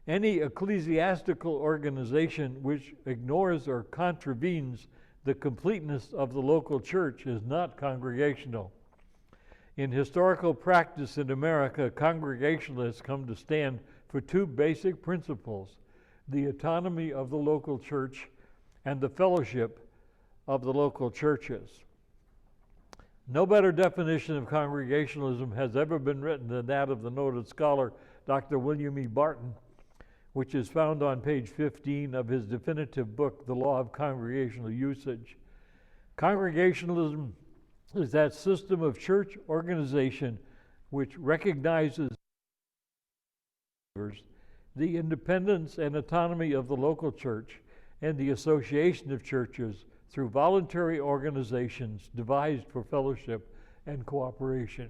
Any ecclesiastical organization which ignores or contravenes the completeness of the local church is not congregational. In historical practice in America, Congregationalists come to stand for two basic principles: the autonomy of the local church and the fellowship of the local churches. No better definition of Congregationalism has ever been written than that of the noted scholar Dr. William E. Barton, which is found on page 15 of his definitive book, The Law of Congregational Usage. Congregationalism is that system of church organization which recognizes the independence and autonomy of the local church and the association of churches through voluntary organizations devised for fellowship and cooperation.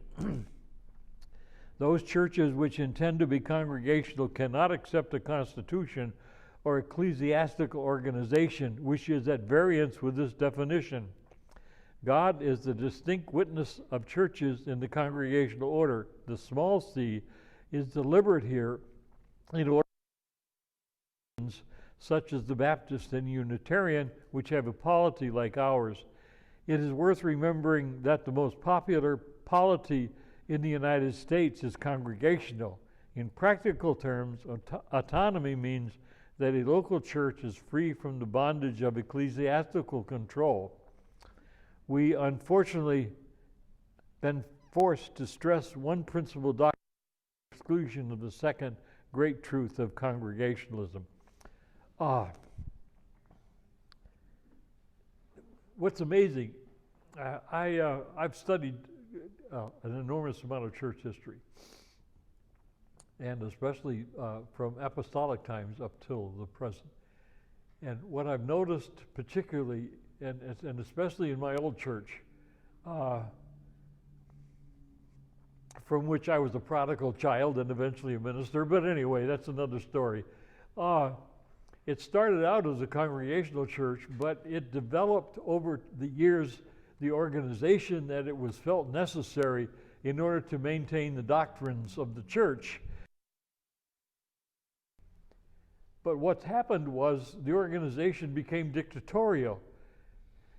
Those churches which intend to be congregational cannot accept a constitution or ecclesiastical organization which is at variance with this definition. God is the distinct witness of churches in the congregational order. The small c is deliberate here in order such as the Baptist and Unitarian, which have a polity like ours. It is worth remembering that the most popular polity in the United States is congregational. In practical terms, autonomy means that a local church is free from the bondage of ecclesiastical control. We unfortunately been forced to stress one principal doctrine to the exclusion of the second great truth of Congregationalism. What's amazing, I've studied an enormous amount of church history, and especially from apostolic times up till the present. And what I've noticed particularly, and especially in my old church, from which I was a prodigal child and eventually a minister, but anyway, that's another story. It started out as a congregational church, but it developed over the years the organization that it was felt necessary in order to maintain the doctrines of the church. But what's happened was the organization became dictatorial.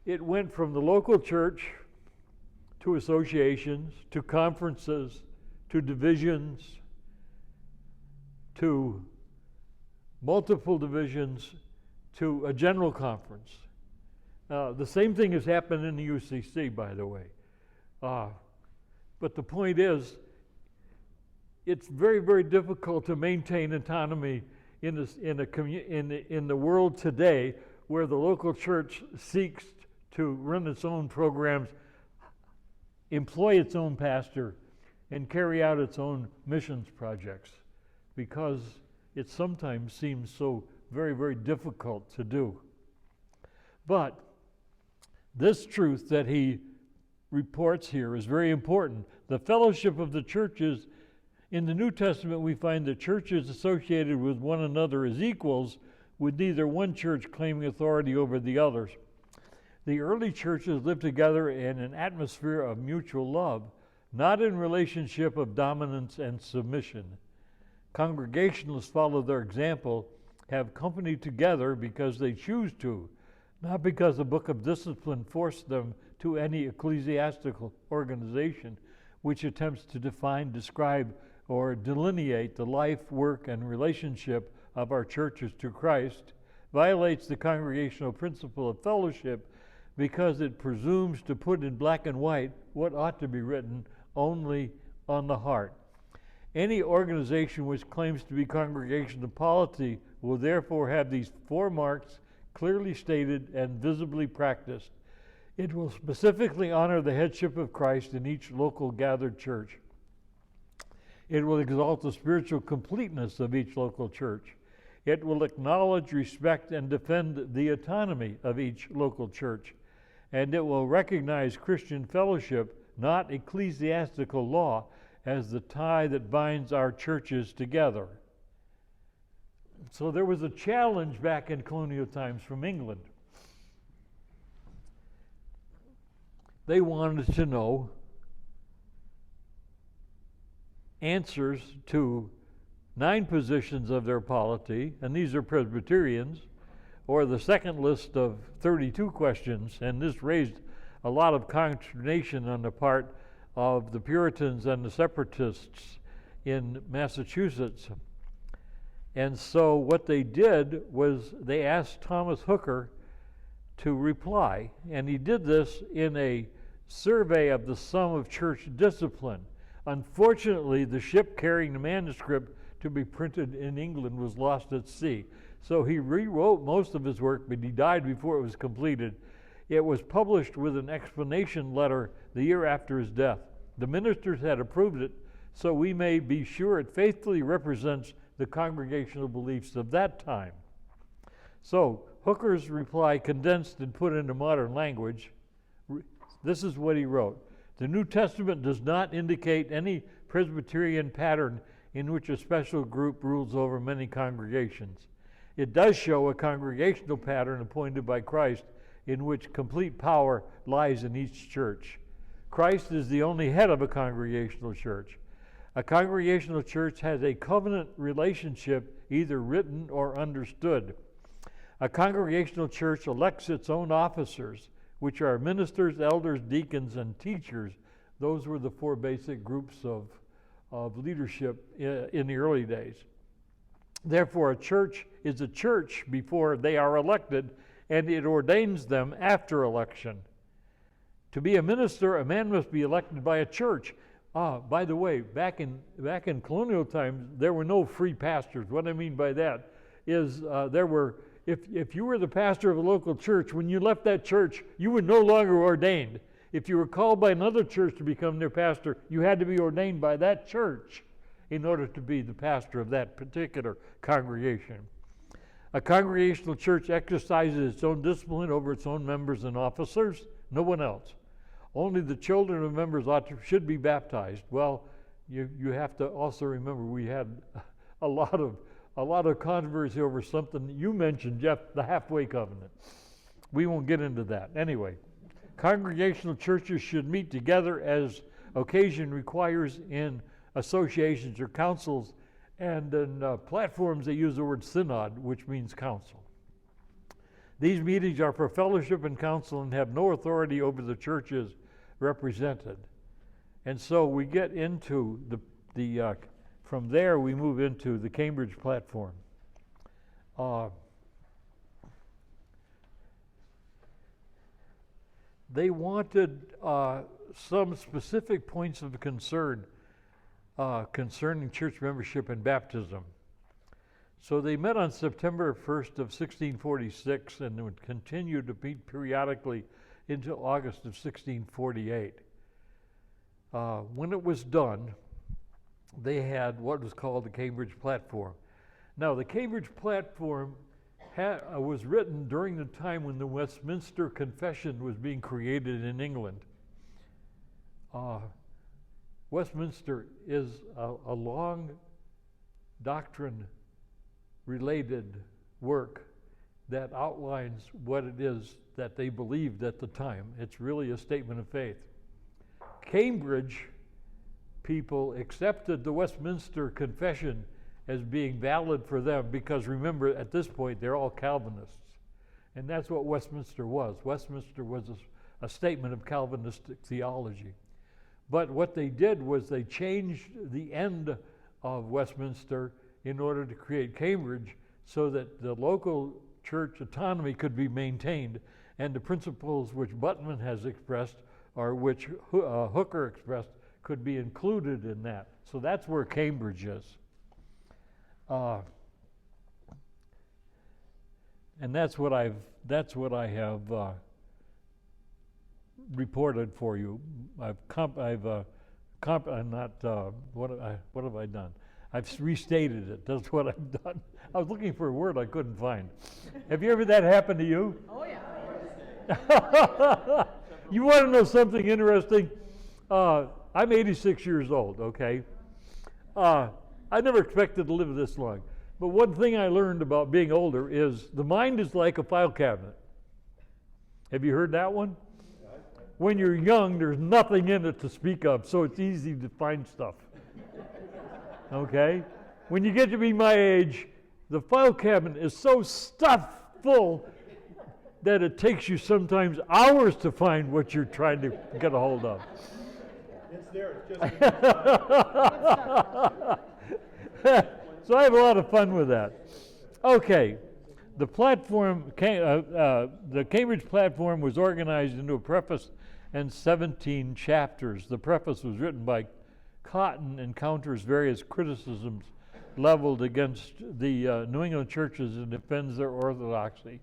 It went from the local church to associations, to conferences, to divisions, to multiple divisions, to a general conference. The same thing has happened in the UCC, by the way. But the point is, it's very, very difficult to maintain autonomy in the world today, where the local church seeks to run its own programs, employ its own pastor, and carry out its own missions projects, because it sometimes seems so very, very difficult to do. But this truth that he reports here is very important. The fellowship of the churches, in the New Testament we find that churches associated with one another as equals, with neither one church claiming authority over the others. The early churches lived together in an atmosphere of mutual love, not in relationship of dominance and submission. Congregationalists follow their example, have company together because they choose to, not because the book of discipline forced them to any ecclesiastical organization which attempts to define, describe, or delineate the life, work, and relationship of our churches to Christ, violates the congregational principle of fellowship because it presumes to put in black and white what ought to be written only on the heart. Any organization which claims to be congregational polity will therefore have these 4 marks clearly stated and visibly practiced. It will specifically honor the headship of Christ in each local gathered church. It will exalt the spiritual completeness of each local church. It will acknowledge, respect, and defend the autonomy of each local church. And it will recognize Christian fellowship, not ecclesiastical law, as the tie that binds our churches together. So there was a challenge back in colonial times from England. They wanted to know answers to 9 positions of their polity, and these are Presbyterians, or the second list of 32 questions, and this raised a lot of consternation on the part of the Puritans and the Separatists in Massachusetts. And so what they did was they asked Thomas Hooker to reply, and he did this in a survey of the sum of church discipline. Unfortunately, the ship carrying the manuscript to be printed in England was lost at sea. So he rewrote most of his work, but he died before it was completed. It was published with an explanation letter the year after his death. The ministers had approved it, so we may be sure it faithfully represents the congregational beliefs of that time. So Hooker's reply, condensed and put into modern language, this is what he wrote. The New Testament does not indicate any Presbyterian pattern in which a special group rules over many congregations. It does show a congregational pattern appointed by Christ in which complete power lies in each church. Christ is the only head of a congregational church. A congregational church has a covenant relationship, either written or understood. A congregational church elects its own officers, which are ministers, elders, deacons, and teachers. Those were the 4 basic groups of leadership in the early days. Therefore, a church is a church before they are elected, and it ordains them after election. To be a minister, a man must be elected by a church. By the way, back in colonial times, there were no free pastors. What I mean by that is if you were the pastor of a local church, when you left that church, you were no longer ordained. If you were called by another church to become their pastor, you had to be ordained by that church in order to be the pastor of that particular congregation. A congregational church exercises its own discipline over its own members and officers, no one else. Only the children of members should be baptized. Well, you have to also remember we had a lot of controversy over something that you mentioned, Jeff, the halfway covenant. We won't get into that. Anyway, congregational churches should meet together as occasion requires in associations or councils, and in platforms they use the word synod, which means council. These meetings are for fellowship and council and have no authority over the churches represented. And so we get into from there we move into the Cambridge platform. They wanted some specific points of concern concerning church membership and baptism. So they met on September 1st of 1646 and would continue to meet periodically into August of 1648. When it was done, they had what was called the Cambridge Platform. Now, the Cambridge Platform was written during the time when the Westminster Confession was being created in England. Westminster is a long doctrine-related work that outlines what it is that they believed at the time. It's really a statement of faith. Cambridge people accepted the Westminster Confession as being valid for them because, remember, at this point they're all Calvinists. And that's what Westminster was. Westminster was a statement of Calvinistic theology. But what they did was they changed the end of Westminster in order to create Cambridge so that the local church autonomy could be maintained, and the principles which Buttman has expressed or which Hooker expressed could be included in that. So that's where Cambridge is. And that's what I have reported for you. What have I done? I've restated it. That's what I've done. I was looking for a word I couldn't find. Have you ever that happen to you? Oh, yeah. You want to know something interesting? I'm 86 years old, okay? I never expected to live this long. But one thing I learned about being older is the mind is like a file cabinet. Have you heard that one? When you're young, there's nothing in it to speak of, so it's easy to find stuff. Okay? When you get to be my age, the file cabinet is so stuffed full that it takes you sometimes hours to find what you're trying to get a hold of. It's there, it's just. So I have a lot of fun with that. Okay, the Cambridge Platform was organized into a preface and 17 chapters. The preface was written by Cotton and counters various criticisms leveled against the New England churches and defends their orthodoxy.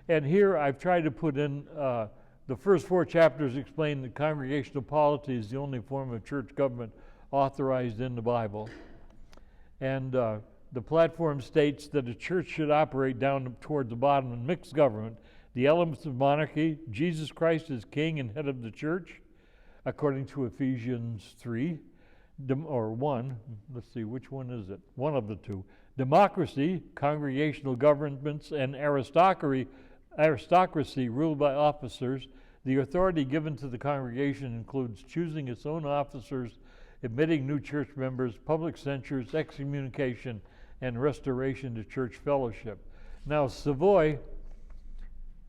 And here I've tried to put in the first 4 chapters explain that congregational polity is the only form of church government authorized in the Bible. And the platform states that a church should operate down toward the bottom in mixed government, the elements of monarchy, Jesus Christ as king and head of the church, according to Ephesians 3, or 1, let's see, which one is it? One of the two. Democracy, congregational governments, and aristocracy ruled by officers. The authority given to the congregation includes choosing its own officers, admitting new church members, public censures, excommunication, and restoration to church fellowship. Now, Savoy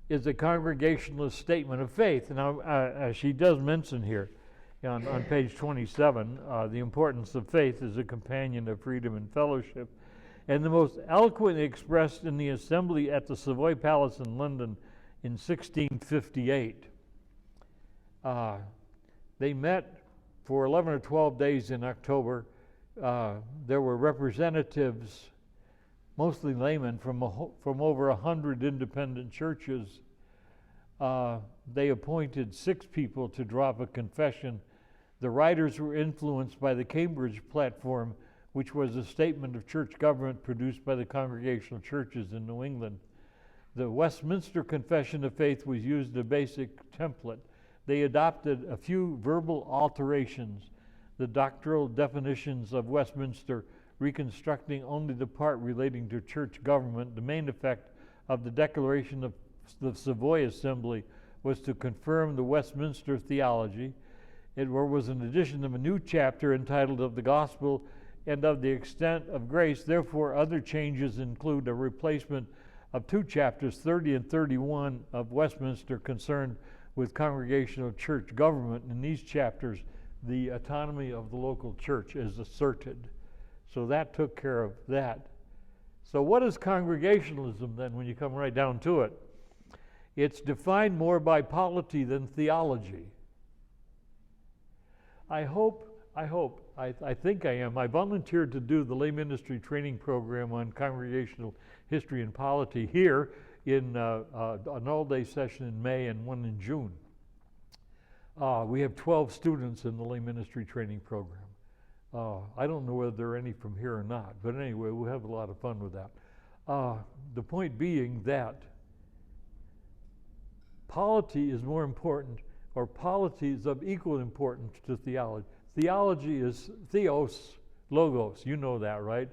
is a Congregationalist statement of faith. Now, she does mention here on page 27 the importance of faith as a companion of freedom and fellowship, and the most eloquently expressed in the assembly at the Savoy Palace in London in 1658. They met for 11 or 12 days in October. There were representatives, mostly laymen, from over 100 independent churches. They appointed 6 people to drop a confession. The writers were influenced by the Cambridge Platform, which was a statement of church government produced by the Congregational churches in New England. The Westminster Confession of Faith was used as a basic template. They adopted a few verbal alterations, the doctrinal definitions of Westminster, reconstructing only the part relating to church government. The main effect of the declaration of the Savoy Assembly was to confirm the Westminster theology. It was an addition of a new chapter entitled Of the Gospel and of the Extent of Grace. Therefore, other changes include a replacement of 2 chapters, 30 and 31 of Westminster, concerned with congregational church government. In these chapters, the autonomy of the local church is asserted. So that took care of that. So what is Congregationalism then, when you come right down to it? It's defined more by polity than theology. I hope I hope, I think I am. I volunteered to do the lay ministry training program on congregational history and polity here in an all-day session in May and one in June. We have 12 students in the lay ministry training program. I don't know whether there are any from here or not, but anyway, we'll have a lot of fun with that. The point being that polity is more important, or polity is of equal importance to theology. Theology is theos, logos. You know that, right?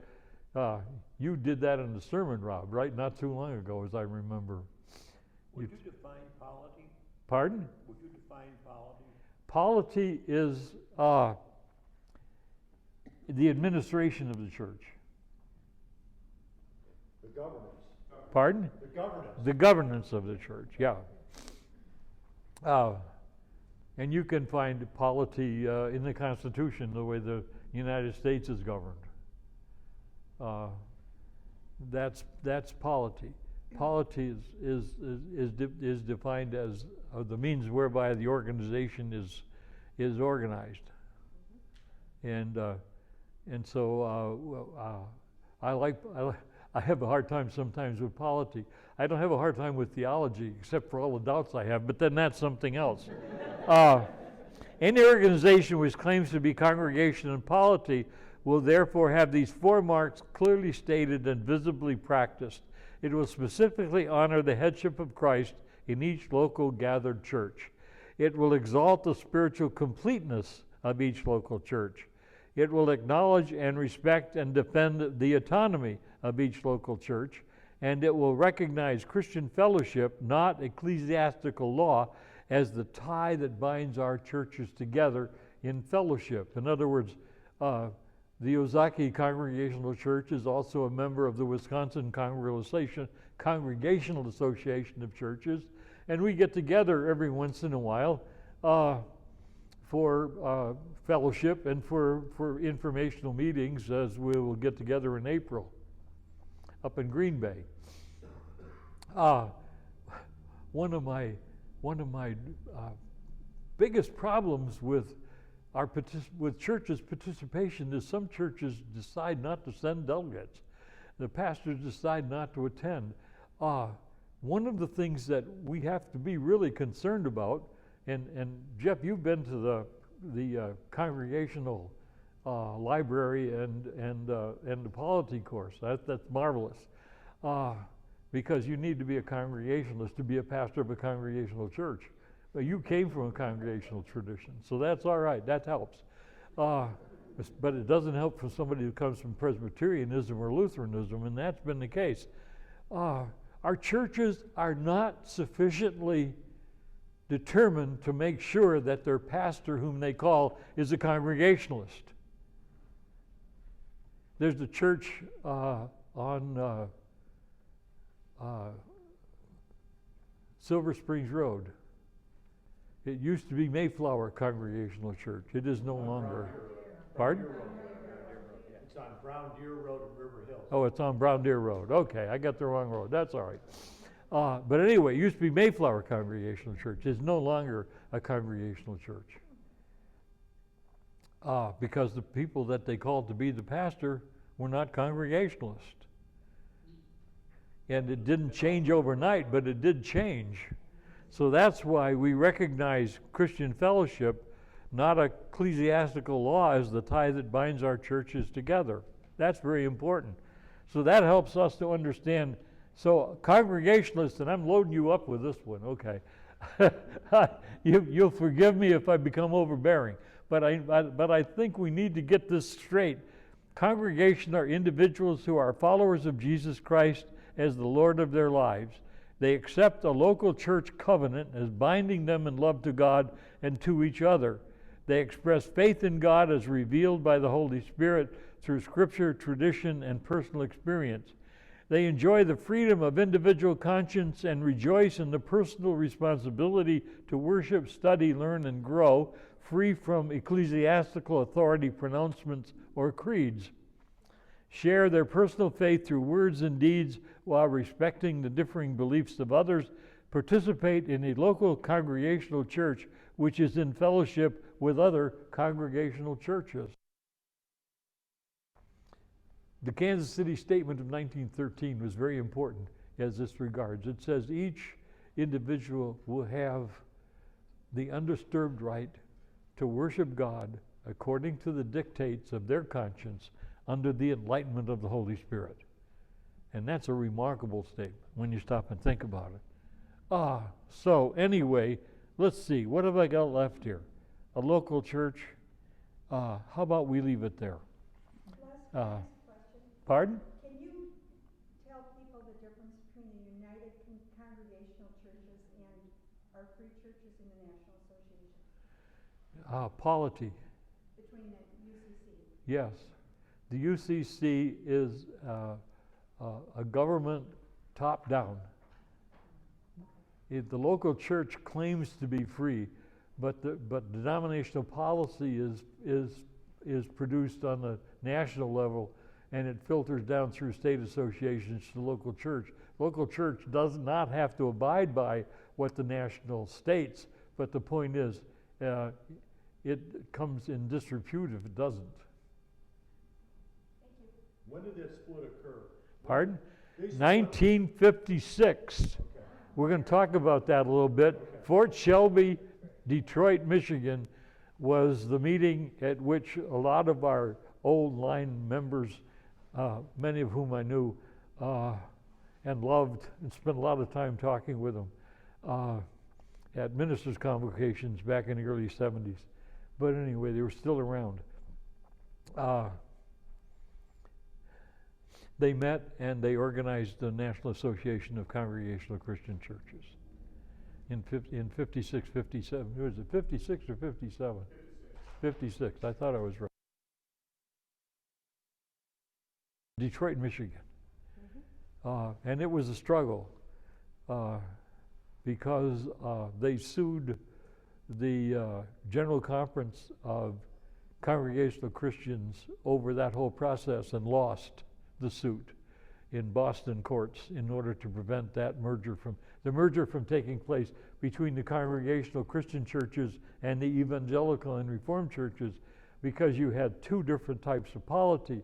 You did that in the sermon, Rob, right? Not too long ago, as I remember. Would you define polity? Pardon? Would you define polity? Polity is the administration of the church. The governance. Pardon? The governance. The governance of the church, yeah. And you can find polity in the Constitution, the way the United States is governed. That's polity. Polity is defined as the means whereby the organization is organized, and so I have a hard time sometimes with polity. I don't have a hard time with theology, except for all the doubts I have, but then that's something else. Any organization which claims to be congregation and polity will therefore have these 4 marks clearly stated and visibly practiced. It will specifically honor the headship of Christ in each local gathered church. It will exalt the spiritual completeness of each local church. It will acknowledge and respect and defend the autonomy of each local church, and it will recognize Christian fellowship, not ecclesiastical law, as the tie that binds our churches together in fellowship. In other words, the Ozaukee Congregational Church is also a member of the Wisconsin Congregational Association of Churches, and we get together every once in a while for fellowship and for informational meetings, as we will get together in April up in Green Bay. One of my biggest problems with with churches' participation is some churches decide not to send delegates. The pastors decide not to attend. One of the things that we have to be really concerned about, and Jeff, you've been to the congregational library and the polity course. That's marvelous, because you need to be a Congregationalist to be a pastor of a Congregational church. But you came from a Congregational tradition, so that's all right. That helps. But it doesn't help for somebody who comes from Presbyterianism or Lutheranism, and that's been the case. Our churches are not sufficiently determined to make sure that their pastor, whom they call, is a Congregationalist. There's a church on Silver Springs Road. It used to be Mayflower Congregational Church. It is no longer. Pardon? It's on Brown Deer Road in River Hills. Oh, it's on Brown Deer Road. Okay, I got the wrong road. That's all right. But anyway, it used to be Mayflower Congregational Church. It's no longer a Congregational church. Because the people that they called to be the pastor were not Congregationalists. And it didn't change overnight, but it did change. So that's why we recognize Christian fellowship, not ecclesiastical law, as the tie that binds our churches together. That's very important. So that helps us to understand. So Congregationalists, and I'm loading you up with this one, okay. You'll forgive me if I become overbearing, but I think we need to get this straight. Congregation are individuals who are followers of Jesus Christ as the Lord of their lives. They accept a local church covenant as binding them in love to God and to each other. They express faith in God as revealed by the Holy Spirit through Scripture, tradition, and personal experience. They enjoy the freedom of individual conscience and rejoice in the personal responsibility to worship, study, learn, and grow, free from ecclesiastical authority pronouncements or creeds. Share their personal faith through words and deeds while respecting the differing beliefs of others, participate in a local congregational church which is in fellowship with other congregational churches. The Kansas City Statement of 1913 was very important as this regards. It says each individual will have the undisturbed right to worship God according to the dictates of their conscience under the enlightenment of the Holy Spirit. And that's a remarkable statement when you stop and think about it. So anyway, let's see, what have I got left here? A local church. How about we leave it there? Last question. Pardon? Can you tell people the difference between the United Congregational Churches and our free churches in the National Association? Polity. Between the UCC? Yes. The UCC is a government top-down. The local church claims to be free, but denominational policy is produced on the national level, and it filters down through state associations to the local church. Local church does not have to abide by what the national states, but the point is, it comes in disrepute if it doesn't. Thank you. When did that split occur? Pardon? They split- 1956. Okay. We're going to talk about that a little bit. Okay. Fort Shelby, Detroit, Michigan was the meeting at which a lot of our old line members, many of whom I knew and loved and spent a lot of time talking with them at ministers' convocations back in the early 70s. But anyway, they were still around. They met and they organized the National Association of Congregational Christian Churches in 56, 57. Was it 56 or 57? 56. I thought I was right. Detroit, Michigan. And it was a struggle because they sued the General Conference of Congregational Christians over that whole process and lost the suit in Boston courts in order to prevent that merger from taking place between the Congregational Christian churches and the Evangelical and Reformed churches, because you had two different types of polity.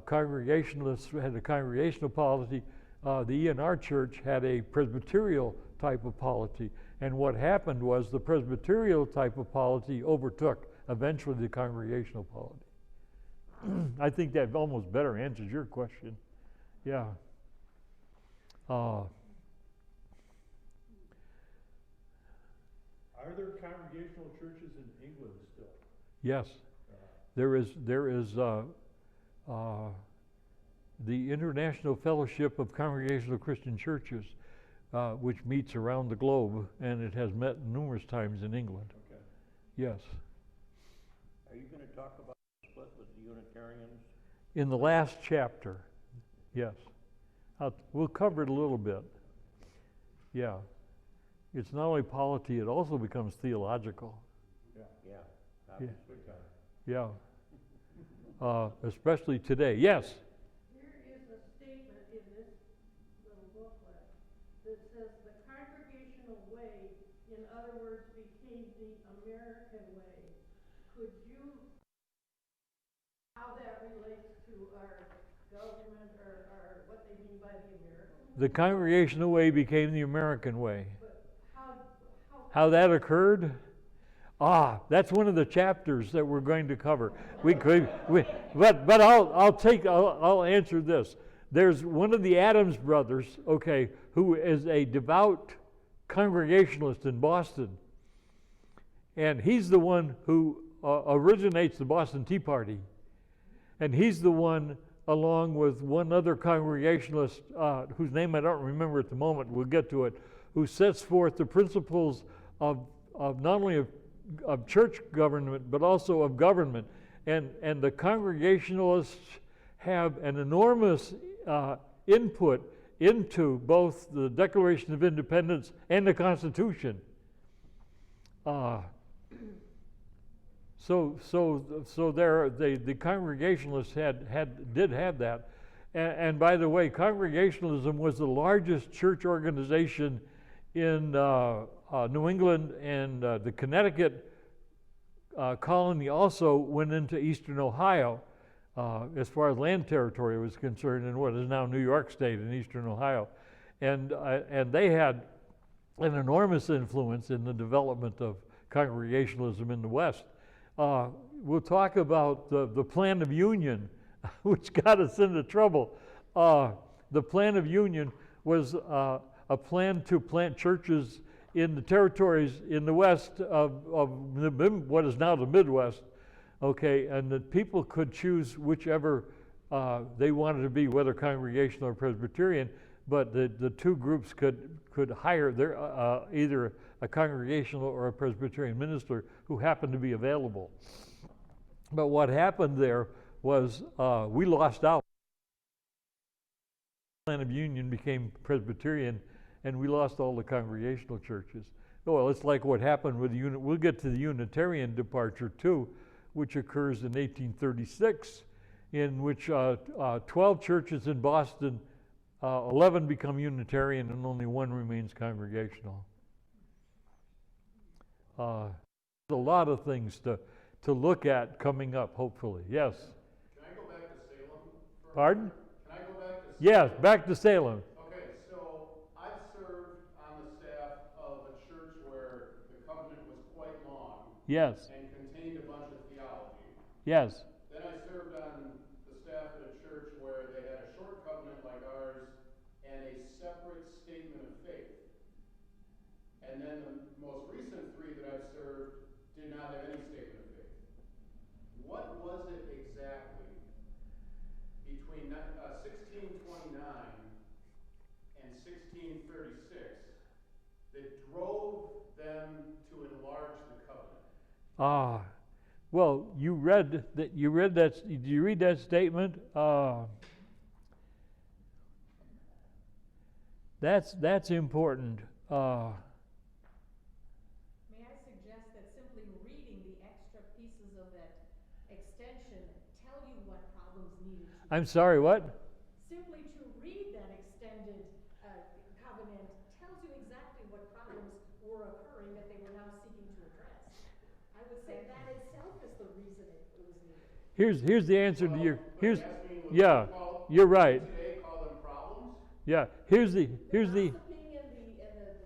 Congregationalists had a congregational polity. The E&R church had a Presbyterial type of polity. And what happened was the Presbyterial type of polity overtook eventually the congregational polity. I think that almost better answers your question. Yeah. Are there congregational churches in England still? Yes. There is the International Fellowship of Congregational Christian Churches, which meets around the globe, and it has met numerous times in England. Okay. Yes. Are you going to talk about the split with the Unitarians? In the last chapter, yes. We'll cover it a little bit. Yeah. It's not only polity, it also becomes theological. Yeah. Yeah. Yeah. Big time. Yeah. Especially today. Yes. There is a statement in this little booklet that says the congregational way, in other words, became the American way. Could you, how that relates to our government or what they mean by the American way? The congregational way became the American way. But How that occurred? That's one of the chapters that we're going to cover. But I'll answer this. There's one of the Adams brothers, okay, who is a devout Congregationalist in Boston, and he's the one who originates the Boston Tea Party, and he's the one, along with one other Congregationalist whose name I don't remember at the moment. We'll get to it. Who sets forth the principles of not only of church government, but also of government. And the Congregationalists have an enormous input into both the Declaration of Independence and the Constitution. So the Congregationalists did have that. And by the way, Congregationalism was the largest church organization in New England, and the Connecticut colony also went into eastern Ohio as far as land territory was concerned, in what is now New York State in eastern Ohio. And they had an enormous influence in the development of Congregationalism in the West. We'll talk about the Plan of Union, which got us into trouble. The Plan of Union was a plan to plant churches in the territories in the west of what is now the Midwest, okay, and that people could choose whichever they wanted to be, whether Congregational or Presbyterian, but the two groups could hire their either a Congregational or a Presbyterian minister who happened to be available. But what happened there was we lost out. The Plan of Union became Presbyterian, and we lost all the Congregational churches. Well, it's like what happened with the we'll get to the Unitarian departure too, which occurs in 1836, in which 12 churches in Boston, 11 become Unitarian, and only one remains Congregational. There's a lot of things to look at coming up, hopefully. Yes? Can I go back to Salem? Pardon? Can I go back to Salem? Yes, back to Salem. Okay, so I've served on the staff of a church where the covenant was quite long. Yes. And contained a bunch of theology. Yes. Then I served on the staff at a church where they had a short covenant like ours and a separate statement of faith. And then the most recent three that I've served did not have any statement of faith. What was it exactly between 1629 and 1636 that drove them to enlarge the covenant? Well, you read that. Did you read that statement? That's important. May I suggest that simply reading the extra pieces of that extension tell you what problems needed to be. I'm sorry, what? Simply to read that extended covenant tells you exactly what problems were occurring that they were now seeking to address. I would say that itself is the reason it was needed. Here's the answer to your. Here's You're right. Today call them problems? Yeah, here's the.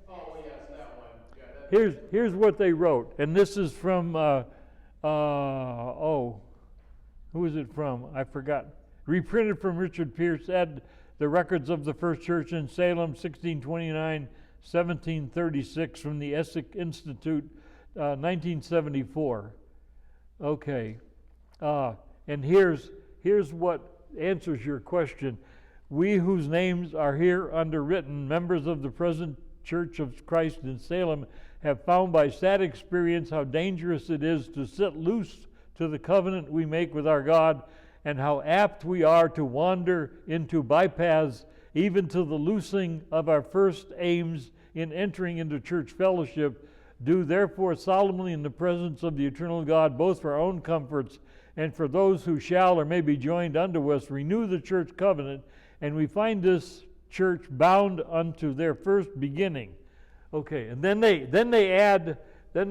Oh, yes, that one. Yeah, Here's what they wrote, and this is from who is it from? I forgot. Reprinted from Richard Pierce, ed. The Records of the First Church in Salem, 1629, 1736, from the Essex Institute, 1974. Okay, and here's what answers your question. We whose names are here underwritten, members of the present Church of Christ in Salem, have found by sad experience how dangerous it is to sit loose to the covenant we make with our God, and how apt we are to wander into bypaths, even to the loosing of our first aims in entering into church fellowship. Do therefore solemnly in the presence of the eternal God, both for our own comforts and for those who shall or may be joined unto us, renew the church covenant. And we find this church bound unto their first beginning. Okay, and then they add in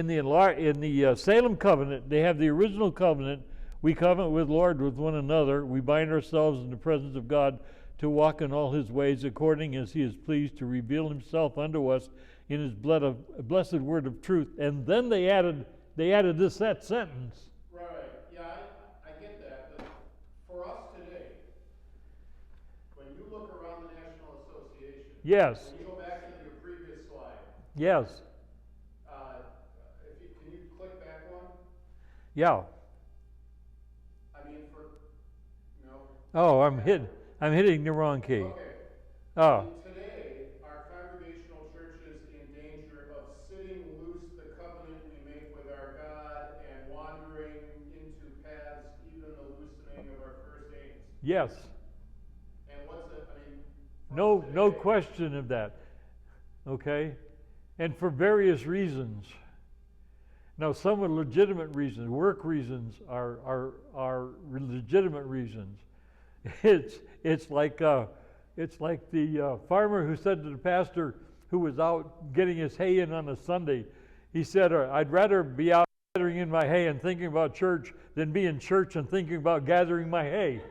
the Salem covenant, they have the original covenant. We covenant with Lord with one another. We bind ourselves in the presence of God to walk in all His ways, according as He is pleased to reveal Himself unto us in His blessed word of truth. And then they added that sentence. Right. Yeah, I get that. But for us today, when you look around the National Association, Yes. when you go back into your previous slide, Yes. can you click back one? Yeah. I mean, no. Oh, I'm hitting the wrong key. Okay. Oh. Today, our congregational church is in danger of sitting loose the covenant we make with our God and wandering into paths, even the loosening of our first aims. Yes. And what's it? I mean, No question of that. Okay? And for various reasons. Now, some are legitimate reasons. Work reasons are legitimate reasons. It's like It's like the farmer who said to the pastor who was out getting his hay in on a Sunday, he said, I'd rather be out gathering in my hay and thinking about church than be in church and thinking about gathering my hay.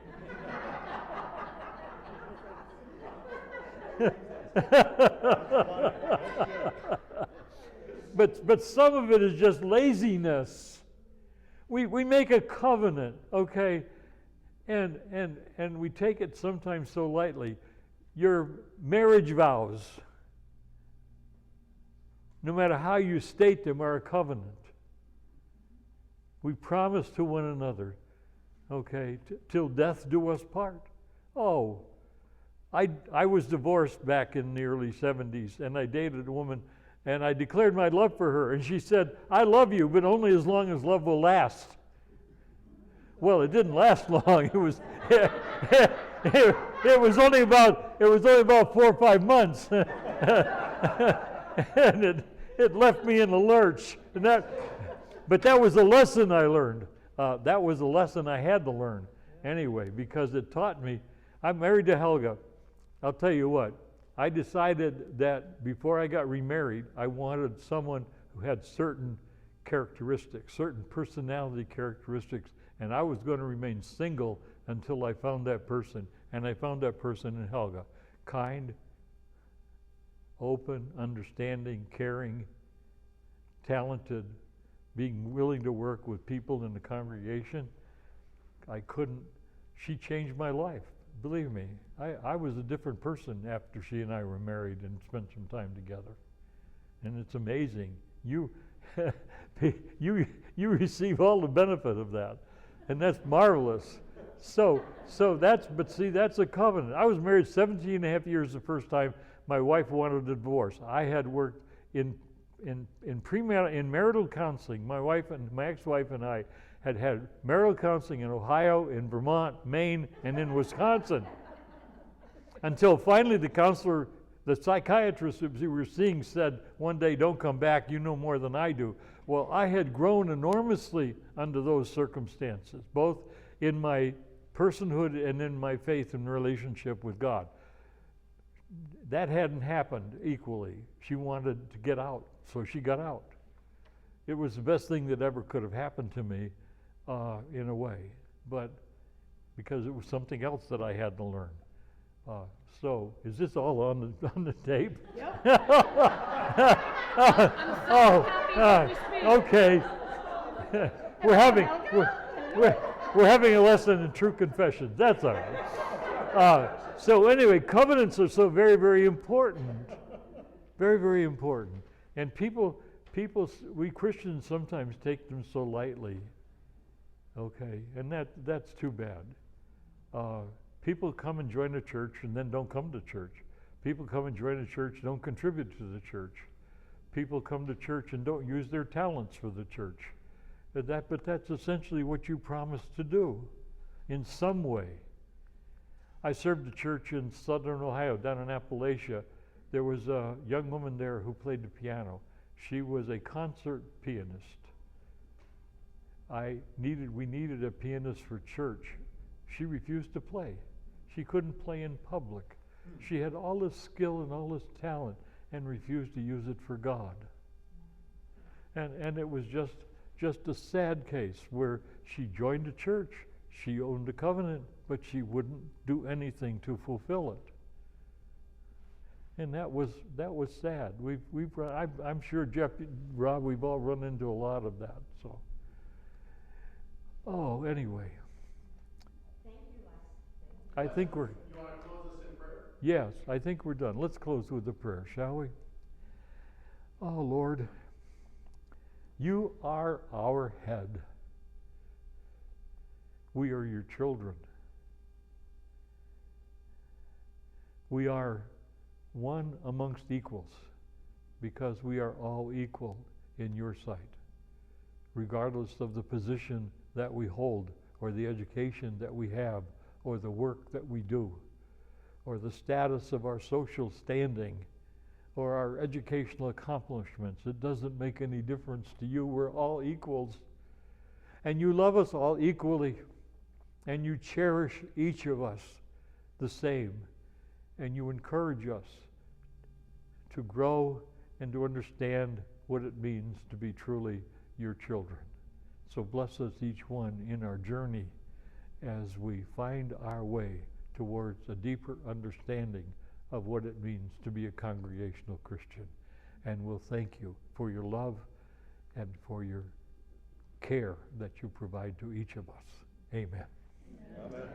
But some of it is just laziness. We make a covenant, okay, and we take it sometimes so lightly. Your marriage vows, no matter how you state them, are a covenant. We promise to one another, okay, till death do us part. Oh, I was divorced back in the early 70s, and I dated a woman, and I declared my love for her, and she said, I love you, but only as long as love will last. Well, it didn't last long. It was it was only about 4 or 5 months, and it left me in a lurch. But that was a lesson I learned. That was a lesson I had to learn anyway, because it taught me. I'm married to Helga. I'll tell you what, I decided that before I got remarried, I wanted someone who had certain characteristics, certain personality characteristics, and I was going to remain single until I found that person. And I found that person in Helga. Kind, open, understanding, caring, talented, being willing to work with people in the congregation. She changed my life. Believe me, I was a different person after she and I were married and spent some time together. And it's amazing. You receive all the benefit of that. And that's marvelous. So that's a covenant. I was married 17 and a half years the first time. My wife wanted a divorce. I had worked in marital counseling. My ex-wife and I had marital counseling in Ohio, in Vermont, Maine, and in Wisconsin. Until finally the psychiatrist we were seeing said one day, don't come back, you know more than I do. Well, I had grown enormously under those circumstances, both in my personhood and in my faith and relationship with God. That hadn't happened equally. She wanted to get out, so she got out. It was the best thing that ever could have happened to me, in a way, but because it was something else that I had to learn. So, is this all on the tape? Yep. Okay. We're having a lesson in true confession. That's all right. So anyway, covenants are so very, very important. Very, very important. And we Christians sometimes take them so lightly. Okay, and that's too bad. People come and join a church and then don't come to church. People come and join a church, don't contribute to the church. People come to church and don't use their talents for the church. But that's essentially what you promised to do in some way. I served a church in southern Ohio, down in Appalachia. There was a young woman there who played the piano. She was a concert pianist. We needed a pianist for church. She refused to play. She couldn't play in public. She had all this skill and all this talent and refused to use it for God. And it was just a sad case where she joined a church, she owned a covenant, but she wouldn't do anything to fulfill it. And that was sad. I'm sure Rob, we've all run into a lot of that. So, anyway. Thank you, Les. I think we're. You want to close us in prayer? Yes, I think we're done. Let's close with a prayer, shall we? Oh, Lord, you are our head. We are your children. We are one amongst equals because we are all equal in your sight, regardless of the position that we hold or the education that we have or the work that we do or the status of our social standing or our educational accomplishments. It doesn't make any difference to you. We're all equals. And you love us all equally. And you cherish each of us the same. and you encourage us to grow and to understand what it means to be truly your children. So bless us each one in our journey as we find our way towards a deeper understanding of what it means to be a congregational Christian. And we'll thank you for your love and for your care that you provide to each of us. Amen. Amen.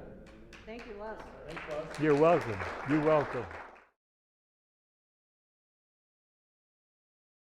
Thank you, Les. Thanks, Les. You're welcome. You're welcome.